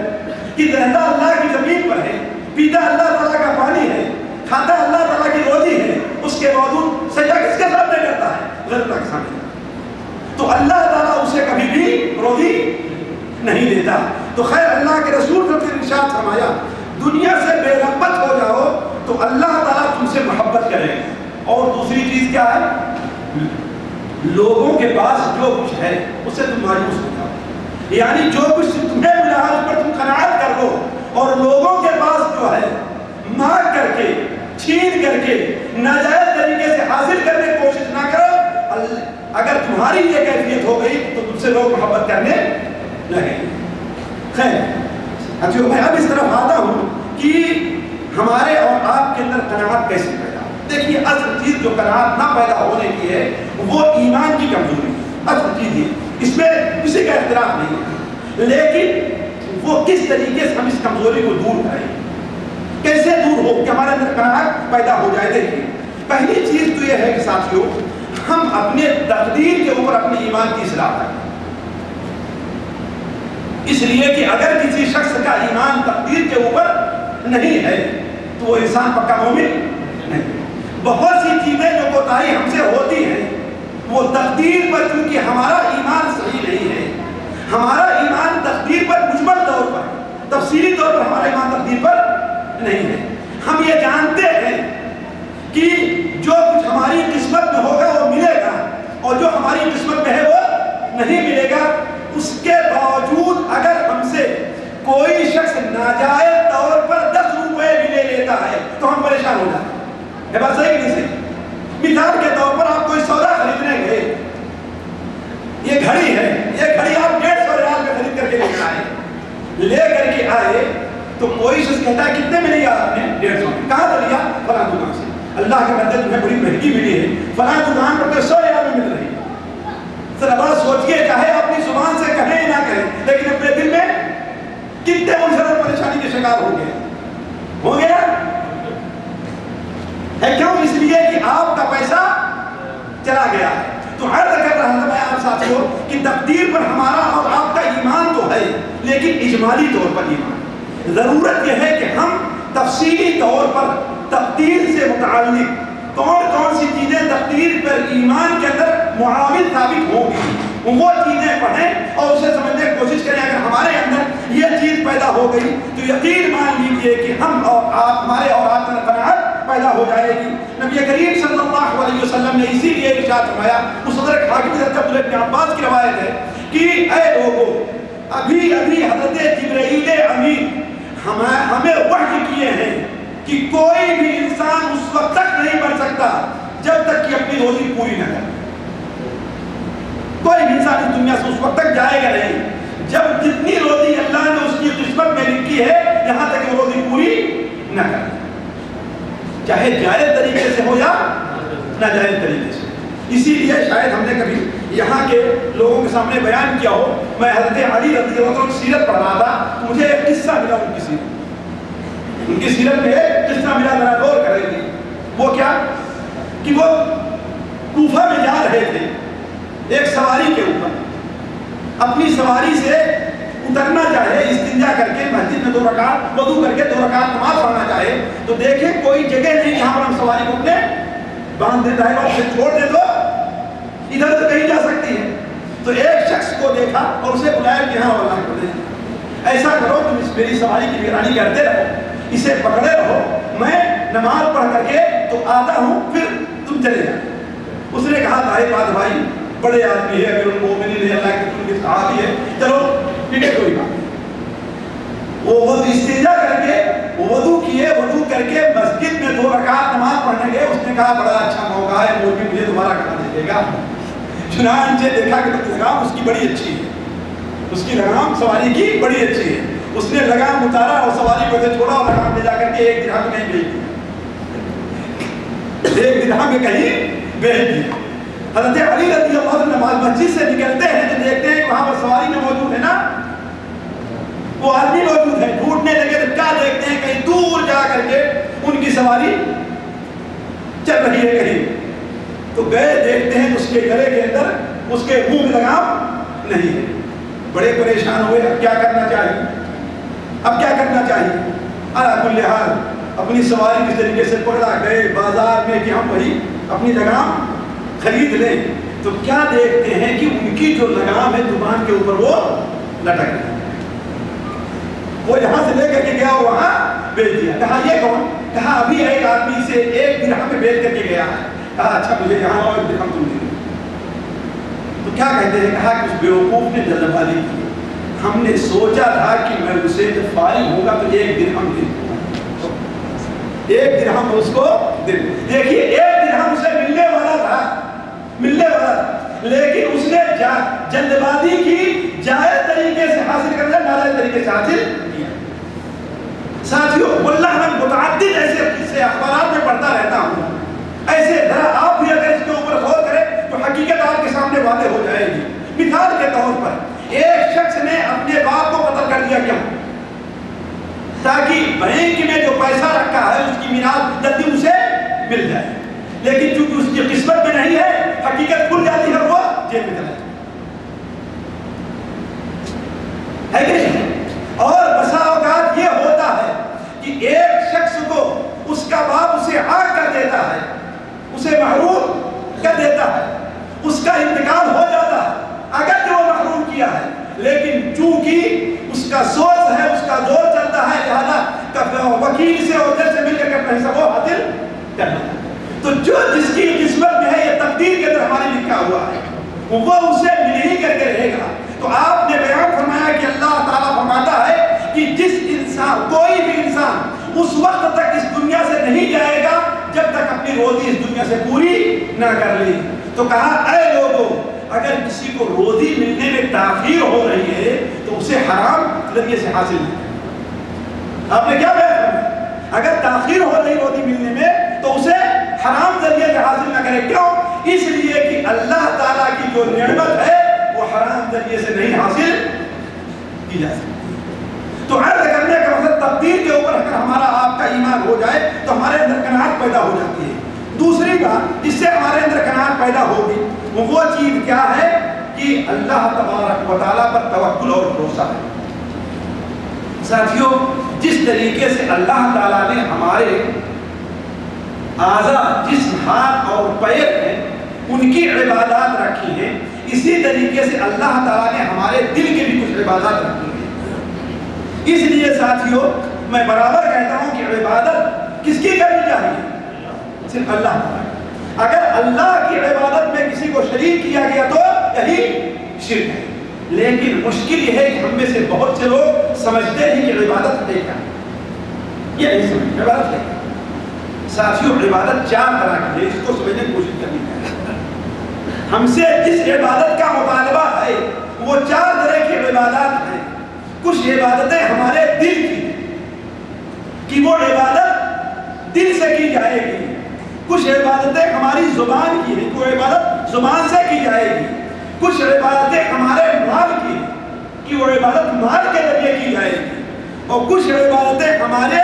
کہ رہتا اللہ کی زمین پر ہے، پیتا اللہ تعالیٰ کا پانی ہے، کھاتا اللہ تعالیٰ کی روزی ہے، اس کے باوجود سجدہ کس کے سامنے کرتا ہے؟ غیر اللہ کے سامنے. تو اللہ تعالیٰ اسے کبھی بھی روزی نہیں دیتا. تو خیر اللہ کے رسول نے ارشاد فرمایا دنیا سے بے رغبت ہو جاؤ تو اللہ تعالیٰ تم سے محبت کرے. اور دوسری چیز کیا ہے؟ لوگوں کے پاس جو کچھ ہے اس سے تم مایوس ہو جاؤ. یعنی جو کچھ تمہیں ملا اس پر تم قناعت کر لو، اور لوگوں کے پاس جو ہے مانگ کر کے، چھین کر کے، ناجائز طریقے سے حاصل کرنے کی کوشش نہ کرو. اگر تمہاری یہ کیفیت ہو گئی تو تم سے لوگ محبت کرنے لگیں. خیر اچھا، میں اب اس طرف آتا ہوں کہ ہمارے اور آپ کے اندر قناعت کیسے پیدا ہو. دیکھیے اصل چیز جو قناعت نہ پیدا ہونے کی ہے وہ ایمان کی کمزوری ہے. اصل چیز یہ، اس میں کسی کا اختلاف نہیں ہے، لیکن وہ کس طریقے سے ہم اس کمزوری کو دور کریں، کیسے دور ہو کہ ہمارے اندر قناعت پیدا ہو جائے. دیکھیے پہلی چیز تو یہ ہے کہ ساتھیوں، ہم اپنے تقدیر کے اوپر اپنے ایمان کی اصلاح کریں. اس لیے کہ اگر کسی شخص کا ایمان تقدیر کے اوپر نہیں ہے تو وہ انسان پکا مومن نہیں. بہت سی چیزیں جو کوتاہی ہم سے ہوتی ہیں وہ تقدیر پر، چونکہ ہمارا ایمان صحیح نہیں ہے، ہمارا ایمان تقدیر پر مجمل طور پر، تفصیلی طور پر ہمارا ایمان تقدیر پر نہیں ہے. ہم یہ جانتے ہیں کہ جو کچھ ہماری قسمت میں ہوگا وہ ملے گا، اور جو ہماری قسمت میں ہے وہ نہیں ملے گا. اس کے باوجود اگر ہم سے کوئی شخص ناجائز طور پر 10 روپے بھی لے لیتا ہے تو ہم پریشان ہو جاتے ہیں. یہ بات صحیح کہ نہیں صحیح؟ مثال کے طور پر آپ کوئی سودا خریدنے گئے، یہ گھڑی ہے، یہ گھڑی آپ 150 ریال میں خرید کر کے لے کر کے آئے تو کوئی شخص کہتا ہے کتنے میں لیا آپ نے؟ 150. کہاں سے لیا؟ فلاں دکان سے. اللہ کے بندے تمہیں بڑی مہنگی ملی ہے، فلاں دکان پر 100 ریال میں مل رہی ہے. ذرا بات سوچئے، چاہے اپنی زبان سے کہیں نہ کہیں لیکن اپنے دل میں کتنے منظر اور پریشانی کے شکار ہو گئے ہے کیوں؟ اس لیے کہ آپ کا پیسہ چلا گیا ہے. تو عرض کر رہا تھا میں آپ ساتھیوں کہ تقدیر پر ہمارا اور آپ کا ایمان تو ہے، لیکن اجمالی طور پر ایمان. ضرورت یہ ہے کہ ہم تفصیلی طور پر تقدیر سے متعلق کون کون سی چیزیں تقدیر پر ایمان کے اندر معاون ثابت ہوں گی وہ چیزیں پڑھیں اور اسے سمجھنے کی کوشش کریں. اگر ہمارے اندر یہ چیز پیدا ہو گئی تو یقین مان لیجئے کہ ہم اور آپ، ہمارے اور آپ کا قناعت پیدا ہو جائے گی. نبی کریم صلی اللہ علیہ وسلم نے اسی لیے ارشاد فرمایا، مصدر حاکم حضرت عبداللہ بن عباس کی روایت ہے کہ اے لوگوں، ابھی حضرت جبرائیل امین ہمیں وحی کیے ہیں کہ کوئی بھی انسان اس وقت تک نہیں بن سکتا جب تک کہ اپنی روزی پوری نہ کرے. کوئی بھی انسان اس دنیا سے اس وقت تک جائے گا نہیں جب جتنی روزی اللہ نے اس کی قسمت میں لکھی ہے یہاں تک وہ روزی پوری نہ کرے، چاہے جائز طریقے سے ہو یا ناجائز طریقے سے. اسی لیے شاید ہم نے کبھی یہاں کے لوگوں کے سامنے بیان کیا ہو، میں حضرت علی رضی اللہ عنہ کی سیرت پڑھ رہا تھا، مجھے ایک قصہ ملا ان کی سیرت میں ایک قصہ ملا، ذرا غور کریں گے. وہ کیا کہ وہ کوفہ میں جا رہے تھے ایک سواری کے اوپر، اپنی سواری سے اترنا چاہے، استنجا کر کے مسجد میں 2 رکعت وضو کر کے 2 رکعت نماز پڑھنا چاہے تو دیکھیں کوئی جگہ نہیں جہاں پر ہم سواری کو اپنے باندھ دیتا ہے اور اسے چھوڑ دے تو ادھر سے کہیں جا سکتی ہے. تو ایک شخص کو دیکھا اور اسے بلایا کہ ہاں اللہ کو ایسا کرو تم اس میری سواری کی نگرانی کرتے رہو، اسے پکڑے رہو، میں نماز پڑھ کر کے تو آتا ہوں، پھر تم چلے جاؤ۔ اس نے کہا بھائی بات بھائی بڑے آدمی ہے، امیر المومنین ہے، اللہ کے رسول کے صحابی ہے، چلو ٹھیک ہے کوئی بات۔ وہ استنجا کر کے وضو کیے، وضو کر کے مسجد میں 2 رکعت نماز پڑھنے گئے۔ اس نے کہا بڑا اچھا موقع ہے، مولوی مجھے دوبارہ کہاں دیکھے گا۔ چنانچہ دیکھا کہ لگام اس کی بڑی اچھی ہے، اس کی لگام سواری کی بڑی اچھی ہے۔ اس نے لگام اتارا اور سواری کو چھوڑا اور لگام لے جا کر کے 1 درہم کہیں بیچ دیا، 1 درہم میں کہیں بیچ دیا۔ حضرت علی رضی اللہ عنہ نماز مسجد سے نکلتے ہیں تو دیکھتے ہیں کہ وہاں پر سواری میں موجود ہے نا، وہ آدمی موجود ہے، ڈھونڈنے لگے تو کیا دیکھتے ہیں کہیں دور جا کر کے ان کی سواری چل رہی ہے کہیں، تو گئے دیکھتے ہیں اس کے گلے کے اندر اس کے منہ میں لگام نہیں ہے۔ بڑے پریشان ہوئے، اب کیا کرنا چاہیے، اب کیا کرنا چاہیے؟ علی کل حال اپنی سواری کس طریقے سے پکڑا، گئے بازار میں کہ ہم وہی اپنی لگام خرید لیں، تو کیا دیکھتے ہیں کہ ان کی جو لگام ہے دکان کے اوپر وہ لٹک رہی ہے۔ وہ یہاں سے لے کر کے گیا وہاں بیچ دیا۔ کہا یہ کون؟ کہا ابھی ایک آدمی سے 1 درہم میں بیچ کر کے گیا ہے۔ کہا اچھا مجھے یہاں اور 1 درہم تم دے دو۔ تو کیا کہتے ہیں؟ کہا کہ اس بیوقوف نے جلد بازی کی، ہم نے سوچا تھا کہ میں اسے جب فارغ ہوگا تو 1 درہم دے دوں گا، 1 درہم اس کو دے دوں۔ دیکھیے 1 درہم اسے ملنے والا تھا، لیکن اس نے جلد بازی کی، جائز طریقے سے حاصل کرنا ناجائز طریقے سے حاصل کیا۔ ساتھیوں واللہ میں متعدد ایسے قصے اخبارات میں پڑھتا رہتا ہوں، ایسے ذرا آپ بھی اگر اس کے اوپر غور کریں تو حقیقت آپ کے سامنے واضح ہو جائے گی۔ مثال کے طور پر ایک شخص نے اپنے باپ کو قتل کر دیا، کیوں؟ تاکہ بینک میں جو پیسہ رکھا ہے اس کی میراث جلدی اسے مل جائے، لیکن چونکہ اس کی قسمت میں نہیں ہے، حقیقت کھل جاتی ہے، وہ جیل میں چلا جاتا ہے کہ نہیں؟ اور بسا اوقات یہ ہوتا ہے کہ ایک شخص کو اس کا باپ اسے عاق کر دیتا ہے، اسے محروم کر دیتا ہے، اس کا انتقال ہو جاتا ہے اگر جو محروم کیا ہے، لیکن چونکہ اس کا سوچ ہے، اس کا زور چلتا ہے، لہذا وکیل سے اور جج سے مل کر اپنا حصہ وہ حاصل کرنا۔ تو جو جس کی قسمت میں ہے، یہ تقدیر کے اندر ہماری لکھا ہوا ہے، وہ اسے مل ہی کر کے رہے گا۔ تو آپ نے بیان فرمایا کہ اللہ تعالیٰ فرماتا ہے کہ جس انسان، کوئی بھی انسان اس وقت تک اس دنیا سے نہیں جائے گا جب تک اپنی روزی اس دنیا سے پوری نہ کر لی۔ تو کہا اے لوگوں، اگر کسی کو روزی ملنے میں تاخیر ہو رہی ہے تو اسے حرام ذریعے سے حاصل نہیں۔ آپ نے کیا بیان فرمایا؟ اگر تاخیر ہو رہی روزی ملنے میں تو اسے حرام ذریعے سے حاصل نہ کرے۔ کیوں؟ اس لیے کہ اللہ تعالیٰ کی جو نعمت ہے وہ حرام ذریعے سے نہیں حاصل کی جا سکتی۔ تو عرض کرنے کا مطلب تقدیر کے اوپر اگر ہمارا آپ کا ایمان ہو جائے تو ہمارے اندر قناعت پیدا ہو جاتی ہے۔ دوسری بات جس سے ہمارے اندر قناعت پیدا ہوگی وہ چیز کیا ہے کہ اللہ تبارک و تعالیٰ پر توکل اور بھروسہ ہے۔ ساتھیوں جس طریقے سے اللہ تعالیٰ نے ہمارے اعضاء، جسم، ہاتھ اور پیر ہیں، ان کی عبادات رکھی ہیں، اسی طریقے سے اللہ تعالیٰ نے ہمارے دل کے بھی کچھ عبادات رکھی ہیں۔ اس لیے ساتھیوں میں برابر کہتا ہوں کہ عبادت کس کی کرنی چاہیے؟ صرف اللہ تعالیٰ۔ اگر اللہ کی عبادت میں کسی کو شریک کیا گیا تو یہی شرک ہے۔ لیکن مشکل یہ ہے کہ ہم میں سے بہت سے لوگ سمجھتے ہیں کہ عبادت ہے کیا، یہ نہیں سمجھتے عبادت ہے۔ ساتھیوں عبادت 4 طرح کی ہے، اس کو سمجھنے کی کوشش کرنی ہے۔ ہم سے جس عبادت کا مطالبہ ہے وہ 4 طرح کی عبادات ہیں۔ کچھ عبادتیں ہمارے دل کی ہیں کہ وہ عبادت دل سے کی جائے گی، کچھ عبادتیں ہماری زبان کی ہیں، کوئی عبادت زبان سے کی جائے گی، کچھ عبادتیں ہمارے مال کی ہیں کہ وہ عبادت مال کے ذریعے کی جائے گی، اور کچھ عبادتیں ہمارے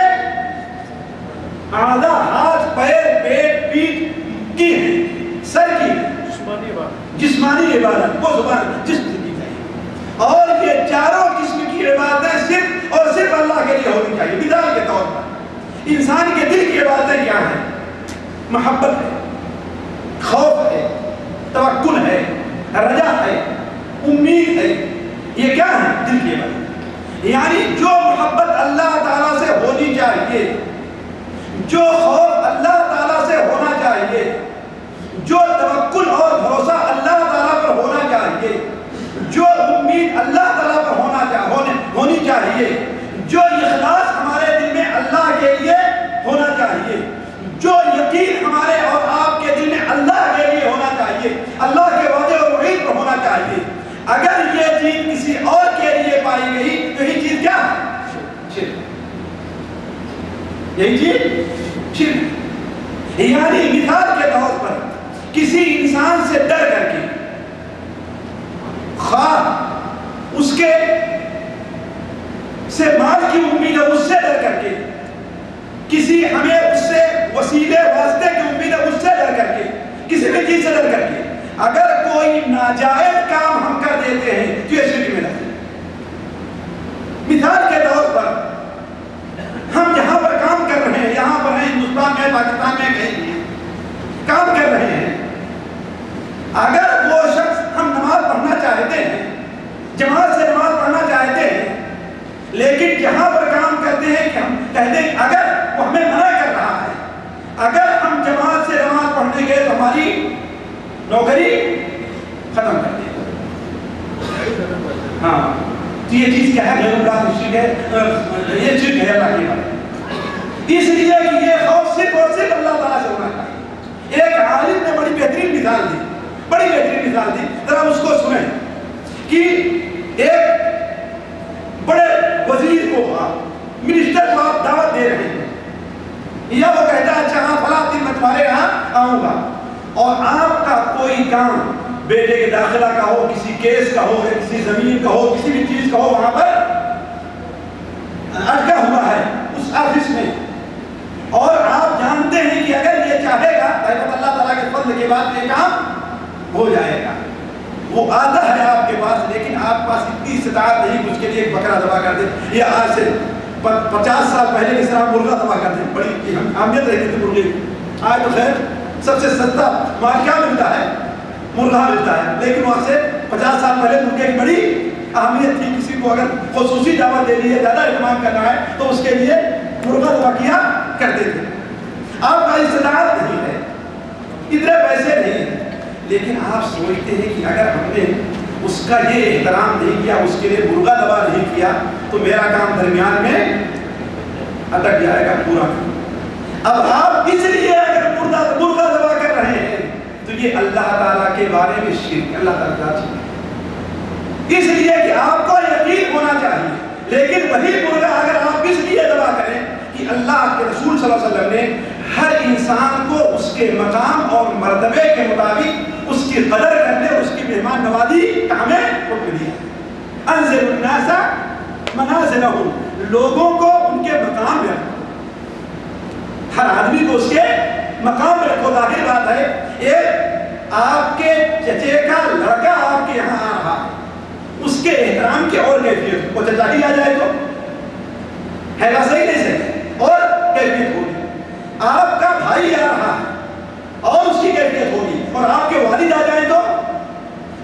اعضاء، ہاتھ، پیر، پیٹ، پیٹھ کی ہیں، سر کی ہیں، جسمانی عبادت وہ زبان جسم سے کی جائے، اور یہ 4 قسم کی عبادتیں صرف اور صرف اللہ کے لیے ہونی چاہیے۔ مثال کے طور پر انسان کے دل کی عبادتیں کیا ہیں؟ محبت ہے، خوف ہے، توکل ہے، رجا ہے، امید ہے، یہ کیا ہے؟ دل کی بات. یعنی جو محبت اللہ تعالیٰ سے ہونی چاہیے، جو خوف اللہ تعالیٰ سے ہونا چاہیے، جو توکل اور بھروسہ اللہ تعالیٰ پر ہونا چاہیے، جو امید اللہ تعالیٰ پر ہونی چاہیے، جو اخلاص ہمارے دل میں اللہ کے لیے ہونا چاہیے، جو یقین ہمارے اور آپ کے دل میں اللہ کے لیے ہونا چاہیے، اللہ کے وعدے اور وعید پر ہونا چاہیے. اگر یہ چیز کسی اور کے لیے پائی گئی تو یہ چیز کیا ہے؟ شرک. یہی چیز شرک. یعنی مثال کے طور پر کسی انسان سے ڈر کر کے، خواہ اس کے سے مال کی امید ہے اس سے ڈر کر کے، کسی ہمیں اس سے وسیلے واسطے کی امید ہے اس سے ڈر کر کے، کسی بھی چیز سے ڈر کر کے اگر کوئی ناجائز کام ہم کر دیتے ہیں تو یہ شرک میں رہتے ہیں. مثال کے طور پر ہم جہاں پر کام کر رہے ہیں، یہاں پر ہیں، ہندوستان میں، پاکستان میں، کہیں بھی کام کر رہے ہیں، اگر وہ شخص ہم نماز پڑھنا چاہتے ہیں، جماعت سے نماز پڑھنا چاہتے ہیں، لیکن جہاں پر کام کرتے ہیں کہ ہم کہتے ہیں اگر وہ ہمیں منع کر رہا ہے، اگر ہم جماعت سے نماز پڑھنے گئے تو ہماری نوکری ختم کر دیں. ہاں تو یہ چیز کیا ہے؟ غیر اللہ شرک ہے، یہ شرک ہے اللہ کی بات. اس لیے کہ یہ خوف صرف اور صرف اللہ تعالیٰ سے ہونا چاہیے. ایک عالم نے بڑی بہترین مثال دی، بڑی بہترین مثال دی، ذرا اس کو سنیں کہ ایک بڑے وزیر کو، منسٹر کو آپ دعوت دے رہے ہیں، یا وہ کہتا ہے اچھا ہاں فلاں دن میں تمہارے یہاں آؤں گا، اور آپ کا کوئی کام بیٹے کے داخلہ کا ہو، کسی کیس کا ہو، کسی زمین کا ہو، کسی بھی چیز کا ہو، وہاں پر اٹکا ہوا ہے اس آفس میں، اور آپ جانتے ہیں کہ اگر یہ چاہے گا تو اللہ تعالیٰ کے فضل کے بعد یہ کام ہو جائے گا. وہ آتا ہے آپ کے پاس، لیکن آپ کے پاس اتنی استطاعت نہیں کہ اس کے لیے ایک بکرا ذبح کر دیں، یا آج سے 50 سال پہلے اس طرح مرغا ذبح کر دیں. بڑی اہمیت رہتی تھی مرغے کی. آج تو خیر سب سے سستا مال کیا ملتا ہے؟ مرغا ملتا ہے. لیکن وہاں سے 50 سال پہلے مرغے کی بڑی اہمیت تھی. کسی کو اگر خصوصی دعوت دینی ہے، زیادہ اہتمام کرنا ہے تو اس کے لیے مرغا ذبح کیا کرتے تھے. آپ کا استطاعت نہیں ہے، اتنے پیسے نہیں ہیں، لیکن آپ سوچتے ہیں کہ اگر ہم نے اس کا یہ احترام نہیں کیا، اس کے لیے مرغا ذبح نہیں کیا تو میرا کام درمیان میں اٹک جائے گا پورا. اب آپ اس لیے اگر مرغا ذبح کر رہے ہیں تو یہ اللہ تعالیٰ کے بارے میں شرک، اللہ تعالیٰ اس لیے کہ آپ کو یقین ہونا چاہیے. لیکن وہی مرغا اگر آپ اس لیے ذبح کریں کہ اللہ کے رسول صلی اللہ علیہ وسلم نے ہر انسان کو اس کے مقام اور مرتبے کے مطابق اس کی قدر کرنے اور اس کی مہمان نوازی کا ہمیں حکم دیا. انزل الناس منازلہم، لوگوں کو ان کے مقام میں رکھو، ہر آدمی کو اس کے مقام میں رکھو. ظاہر بات ہے ایک آپ کے چچے کا لڑکا آپ کے یہاں آ رہا ہے، اس کے احترام کی اور کیفیت، وہ چچا ہی آ جائے تو ہے گا صحیح نہیں سے اور کیفیت ہوگی. آپ کا بھائی آ رہا ہے اور اس کی کیفیت ہوگی، اور آپ کے والد آ جائیں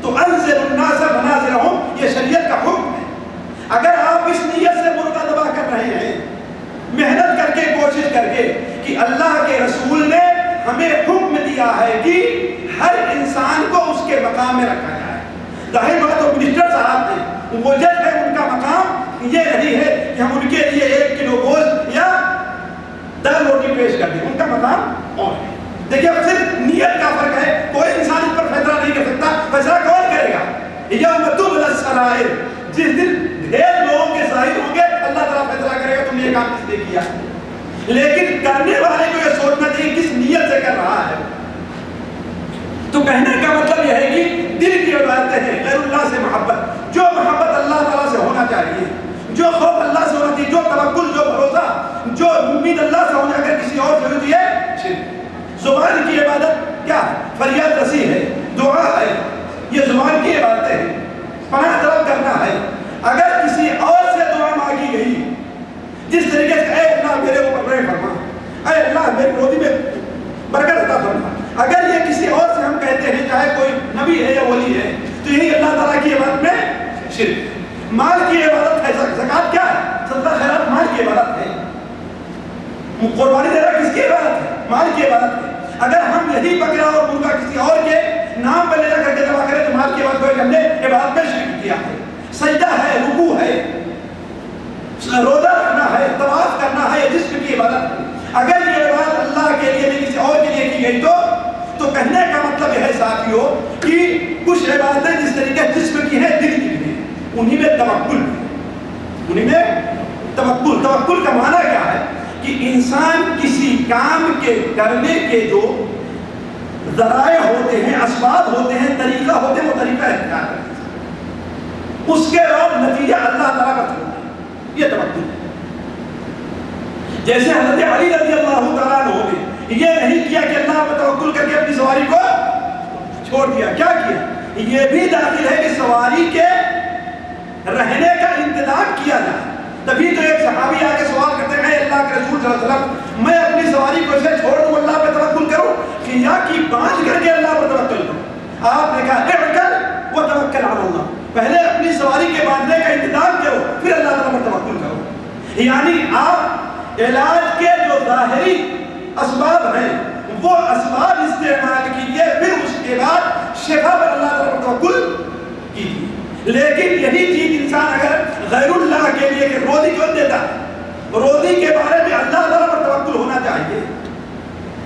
تو انزل الناس منازلہم، یہ شریعت کا حکم ہے. اگر آپ اس نیت سے مرغا ذبح کر رہے ہیں، محنت کر کے، کوشش کر کے کہ اللہ کے رسول نے ہمیں حکم دیا ہے کہ ہر انسان کو اس کے مقام میں رکھا جائے. ظاہر بات ہے منسٹر صاحب نے، وہ جج ہے، ان کا مقام یہ نہیں ہے کہ ہم ان کے لیے 1 کلو گوشت یا دال روٹی پیش کر دیں، ان کا مقام اور ہے. دیکھیے اب صرف نیت کا فرق ہے، کوئی انسان اس پر فیصلہ نہیں کر سکتا. فیصلہ کون کرے گا؟ یوم تبلی السرائر، جس دن ڈھیر لوگوں کے ظاہر ہوں گے اللہ تعالیٰ فیصلہ کرے گا تم نے یہ کام کس نے کیا. لیکن کرنے والے کو یہ سوچنا چاہیے کس نیت سے کر رہا ہے. تو کہنے کا مطلب یہ ہے کہ دل کی عبادتیں ہیں، غیر اللہ سے محبت، جو محبت اللہ تعالیٰ سے ہونا چاہیے، جو خوف اللہ سے ہونا چاہیے، جو توکل، جو بھروسہ، جو امید اللہ سے ہونا، اگر کسی اور سے ہوتی ہے شرک. زبان کی عبادت کیا ہے؟ فریاد رسی ہے، دعا ہے، یہ زبان کی عبادتیں ہیں. پناہ طلب کرنا ہے. اگر کسی اور سے دعا مانگی گئی جس طریقے سے اے اللہ میرے اوپر رحم فرما، اے اللہ میری روزی میں برکت عطا فرما، اگر یہ کسی اور سے ہم کہتے ہیں، چاہے کوئی نبی ہے یا ولی ہے، تو تو یہی اللہ تعالیٰ کی عبادت میں شرک. مال کی عبادت ہے. زکوٰۃ کیا ہے؟ صدقہ خیرات مال کی عبادت ہے. قربانی دینا کس کی عبادت ہے؟ مال کی عبادت ہے. اگر ہم یہی بکرا اور مرغا کسی اور کے نام پر لے جا کر کے ذبح کریں تو مال کی عبادت کو ہم نے عبادت میں شرک کیا ہے. سجدہ ہے, رکوع ہے, روزہ رکھنا ہے, طواف کرنا ہے, یہ جسم کی عبادت ہے. اگر یہ عبادت اللہ کے لیے نہیں کسی اور کے لیے کی گئی تو کہنے کا مطلب یہ ہے ساتھیوں کہ کچھ عبادتیں جس طریقے جسم کی ہیں دل کی ہیں, انہی میں توکل ہے. انہی میں توکل کا معنی کیا ہے کہ انسان کسی کام کے کرنے کے جو ذرائع ہوتے ہیں, اسباب ہوتے ہیں, طریقہ ہوتے ہیں, وہ طریقہ اختیار کرتے ہیں, اس کے بعد نتیجہ اللہ تعالیٰ کا چھوڑتے ہیں. یہ توکل ہے. جیسے حضرت علی رضی اللہ تعالیٰ عنہ نے یہ نہیں کیا کہ اللہ پر توکل کر کے اپنی سواری کو چھوڑ دیا. کیا کیا؟ یہ بھی داخل ہے کہ سواری کے رہنے کا انتظام کیا جائے. تبھی تو ایک صحابی آ کے سوال کرتے ہیں اللہ کے رسول صلی اللہ علیہ وسلم میں اپنی سواری کو اسے چھوڑ دوں اللہ پہ توکل کروں کہ یا کہ باندھ کر کے اللہ پر توکل کروں؟ آپ نے کہا اعقل وتوکل علی اللہ, پہلے اپنی سواری کے باندھنے کا انتظام کرو پھر اللہ تعالیٰ پر توکل کرو. یعنی آپ علاج کے جو ظاہری اسباب ہیں وہ اسباب استعمال کیجیے, پھر اس کے بعد شفا پر اللہ تعالیٰ پر توکل کیجیے. لیکن یہی چیز انسان اگر غیر اللہ کے لیے کہ روزی کیوں دیتا ہے, روزی کے بارے میں اللہ تعالیٰ پر توکل ہونا چاہیے,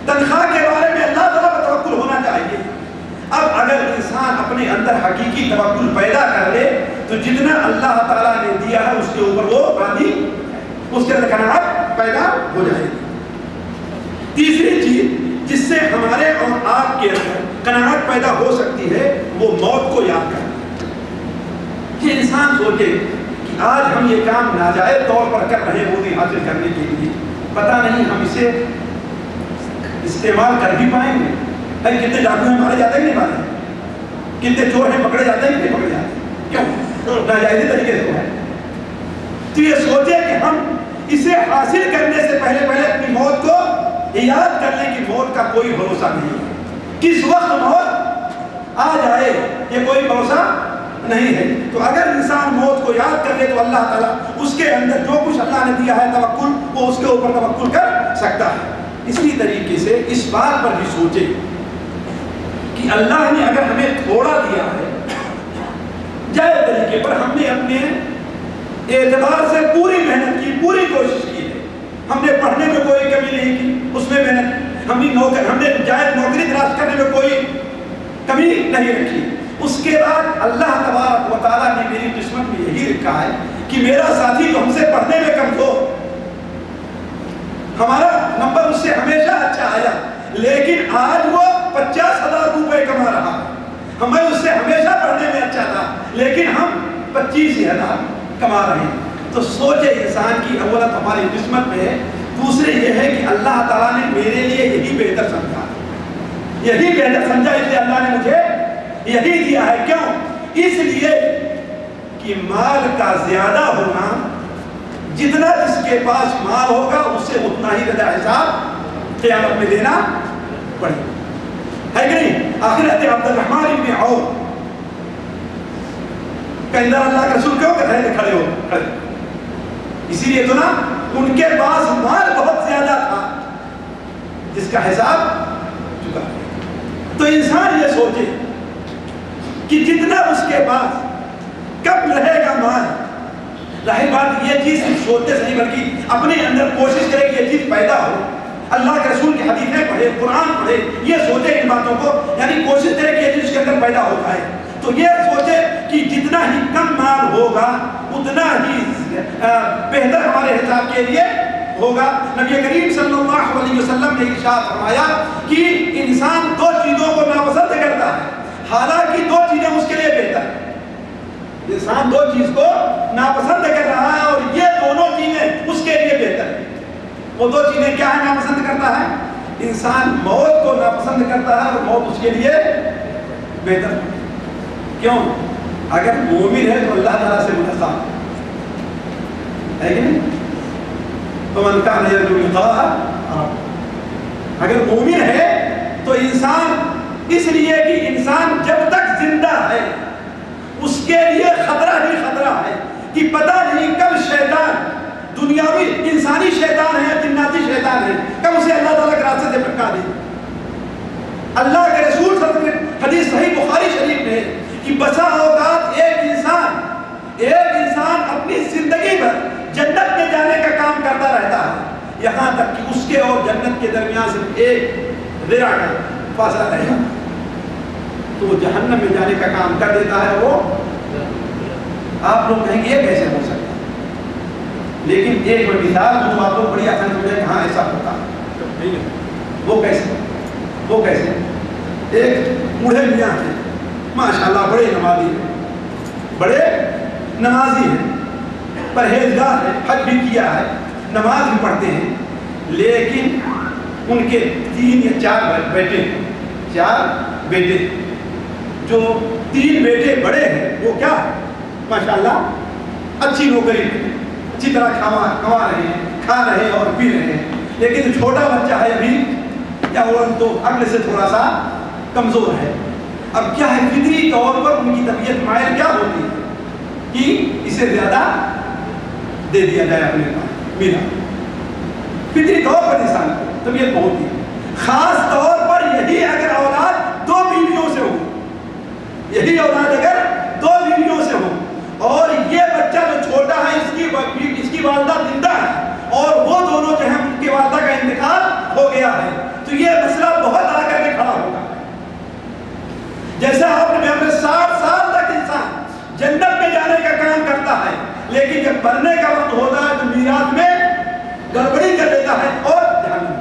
تنخواہ کے بارے میں اللہ تعالیٰ پر توکل ہونا چاہیے. اب اگر انسان اپنے اندر حقیقی توکل پیدا کر لے تو جتنا اللہ تعالیٰ نے دیا ہے اس کے اوپر وہ راضی, اس کے اندر قناعت پیدا ہو جائے گی. تیسری چیز جس سے ہمارے اور آپ کے اندر قناعت پیدا ہو سکتی ہے وہ موت کو یاد کرنا. کہ انسان سوچے کہ آج ہم یہ کام ناجائز طور پر کر رہے ہیں روزی حاصل کرنے کے لیے, پتہ نہیں ہم اسے استعمال کر بھی پائیں گے. بھائی کتنے ڈاکو ہیں مارے جاتے ہیں نہیں مارے, کتنے چور ہیں پکڑے جاتے ہیں نہیں پکڑے جاتے ہیں, کیوں؟ ناجائزی طریقے سے ہے. تو یہ سوچے کہ ہم اسے حاصل کرنے سے پہلے اپنی موت کو یاد کر لیں کہ موت کا کوئی بھروسہ نہیں ہے, کس وقت موت آ جائے یہ کوئی بھروسہ نہیں ہے. تو اگر انسان موت کو یاد کر لے تو اللہ تعالیٰ اس کے اندر جو کچھ اللہ نے دیا ہے توکل وہ اس کے اوپر توکل کر سکتا ہے. اسی طریقے سے اس بات پر بھی سوچے کہ اللہ نے اگر ہمیں تھوڑا دیا ہے جائز طریقے پر, ہم نے اپنے اعتبار سے پوری محنت کی, پوری کوشش کی ہے, ہم نے پڑھنے میں کوئی کمی نہیں کی, اس میں محنت, ہم نے جائز نوکری تلاش کرنے میں کوئی کمی نہیں رکھی. اس کے بعد اللہ تبارک و تعالیٰ نے میری قسمت میں یہی لکھا ہے کہ میرا ساتھی جو ہم سے پڑھنے میں کمزور, ہمارا نمبر اس سے ہمیشہ اچھا آیا لیکن آج وہ 50,000 روپے کما رہا ہے, ہمیں اس سے ہمیشہ پڑھنے میں اچھا تھا لیکن ہم 25,000 کما رہے ہیں. تو سوچے انسان کی اولت ہماری قسمت میں ہے, دوسرے یہ ہے کہ اللہ تعالیٰ نے میرے لیے یہی بہتر سمجھا, یہی بہتر سمجھا, اس لیے اللہ نے مجھے یہی دیا ہے. کیوں؟ اس لیے کہ مال کا زیادہ ہونا, جتنا جس کے پاس مال ہوگا اس سے اتنا ہی زیادہ حساب قیامت میں دینا پڑے ہے کہ نہیں. آخرت عبد الرحمن ابن عوف کہ اندر اللہ کے رسول کیوں کہتے ہیں کھڑے ہو, کھڑے, اسی لیے تو نا ان کے پاس مال بہت زیادہ تھا جس کا حساب چکا. تو انسان یہ سوچے کہ جتنا اس کے پاس کب رہے گا مال, ظاہر بات یہ چیز صرف سوچتے سے نہیں بلکہ اپنے اندر کوشش کرے کہ یہ چیز پیدا ہو, اللہ کے رسول کی حدیثیں پڑھے, قرآن پڑھے, یہ سوچے ان باتوں کو, یعنی کوشش کرے کہ یہ چیز اس کے اندر پیدا ہو جائے. تو یہ سوچے کہ جتنا ہی کم مال ہوگا اتنا ہی بہتر ہمارے حساب کے لیے ہوگا. نبی کریم صلی اللہ علیہ وسلم نے ارشاد فرمایا کہ انسان دو چیزوں کو ناپسند کرتا ہے حالانکہ دو چیزیں اس کے لیے بہتر ہیں. انسان دو چیز کو ناپسند کر رہا ہے اور یہ دونوں چیزیں اس کے لیے بہتر ہیں. وہ دو چیزیں کیا ہیں ناپسند کرتا ہے؟ انسان موت کو ناپسند کرتا ہے اور موت اس کے لیے بہتر ہے. کیوں؟ اگر مومن ہے تو اللہ تعالیٰ سے منحصر ہے کہ نہیں؟ فمن کان یرجو لقاء ربہ, اگر مومن ہے تو انسان اس لیے کہ انسان جب تک زندہ ہے اس کے لیے خطرہ ہی خطرہ ہے کہ پتہ نہیں کب شیطان، دنیاوی انسانی شیطان ہے، جناتی شیطان ہے، کب اسے اللہ تعالیٰ کے راستے سے بھٹکا دے۔ اللہ کے رسول صلی اللہ علیہ وسلم حدیث صحیح بخاری شریف میں ہے کہ بسا اوقات ایک انسان اپنی زندگی بھر جنت میں جانے کا کام کرتا رہتا ہے، یہاں تک کہ اس کے اور جنت کے درمیان صرف ایک ذرا کا فاصلہ رہے گا، تو وہ جہنم میں جانے کا کام کر دیتا ہے۔ وہ آپ لوگ کہیں گے یہ کیسے ہو سکتا ہے؟ لیکن ایک مثال جو آپ لوگ بڑی آسان سمجھے کہ ہاں ایسا ہوتا ہے، وہ کیسے؟ ایک بوڑھے میاں ہیں، ماشاءاللہ بڑے نمازی ہیں، پرہیزگار ہیں، حج بھی کیا ہے، نماز بھی پڑھتے ہیں، لیکن ان کے 3 یا 4 بیٹے ہیں، 4 بیٹے، جو 3 بیٹے بڑے ہیں وہ کیا ہے ماشاءاللہ اچھی نوکری میں اچھی طرح کما رہے ہیں، کھا رہے ہیں اور پی رہے ہیں، لیکن جو چھوٹا بچہ ہے ابھی یا وہ تو عقل سے تھوڑا سا کمزور ہے۔ اب کیا ہے، فطری طور پر ان کی طبیعت مائل کیا ہوتی ہے کہ اسے زیادہ دے دیا جائے اپنے پاس، میرا فطری طور پر انسان کو طبیعت ہوتی ہے، خاص طور پر یہی اگر اولاد 2 بیویوں سے ہو، یہی اولاد اگر 2 بیویوں سے ہو اور یہ بچہ جو چھوٹا ہے اس کی والدہ زندہ ہے اور وہ دونوں جو ہیں ان کی والدہ کا انتقال ہو گیا ہے، تو یہ مسئلہ بہت آ کر کے کھڑا ہوگا۔ جیسا آپ نے 60 سال تک انسان جنت میں جانے کا کام کرتا ہے، لیکن جب مرنے کا وقت ہوتا ہے تو میراث میں گڑبڑی کر دیتا ہے اور جہنم۔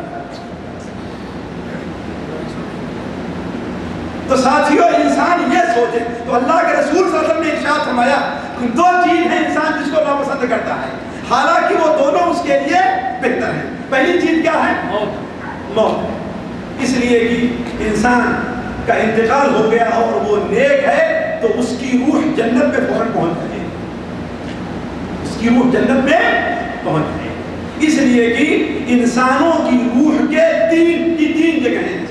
تو ساتھیوں انسان یہ سوچے، تو اللہ کے رسول صلی اللہ علیہ وسلم نے ارشاد فرمایا 2 چیز ہیں انسان جس کو ناپسند کرتا ہے، حالانکہ وہ دونوں اس کے لیے بہتر ہیں۔ پہلی چیز کیا ہے؟ موت، اس لیے کہ انسان کا انتقال ہو گیا اور وہ نیک ہے تو اس کی روح جنت میں فوراً پہنچ جائے، اس کی روح جنت میں پہنچ جائے، اس لیے کہ انسانوں کی روح کے 3 جگہیں ہیں،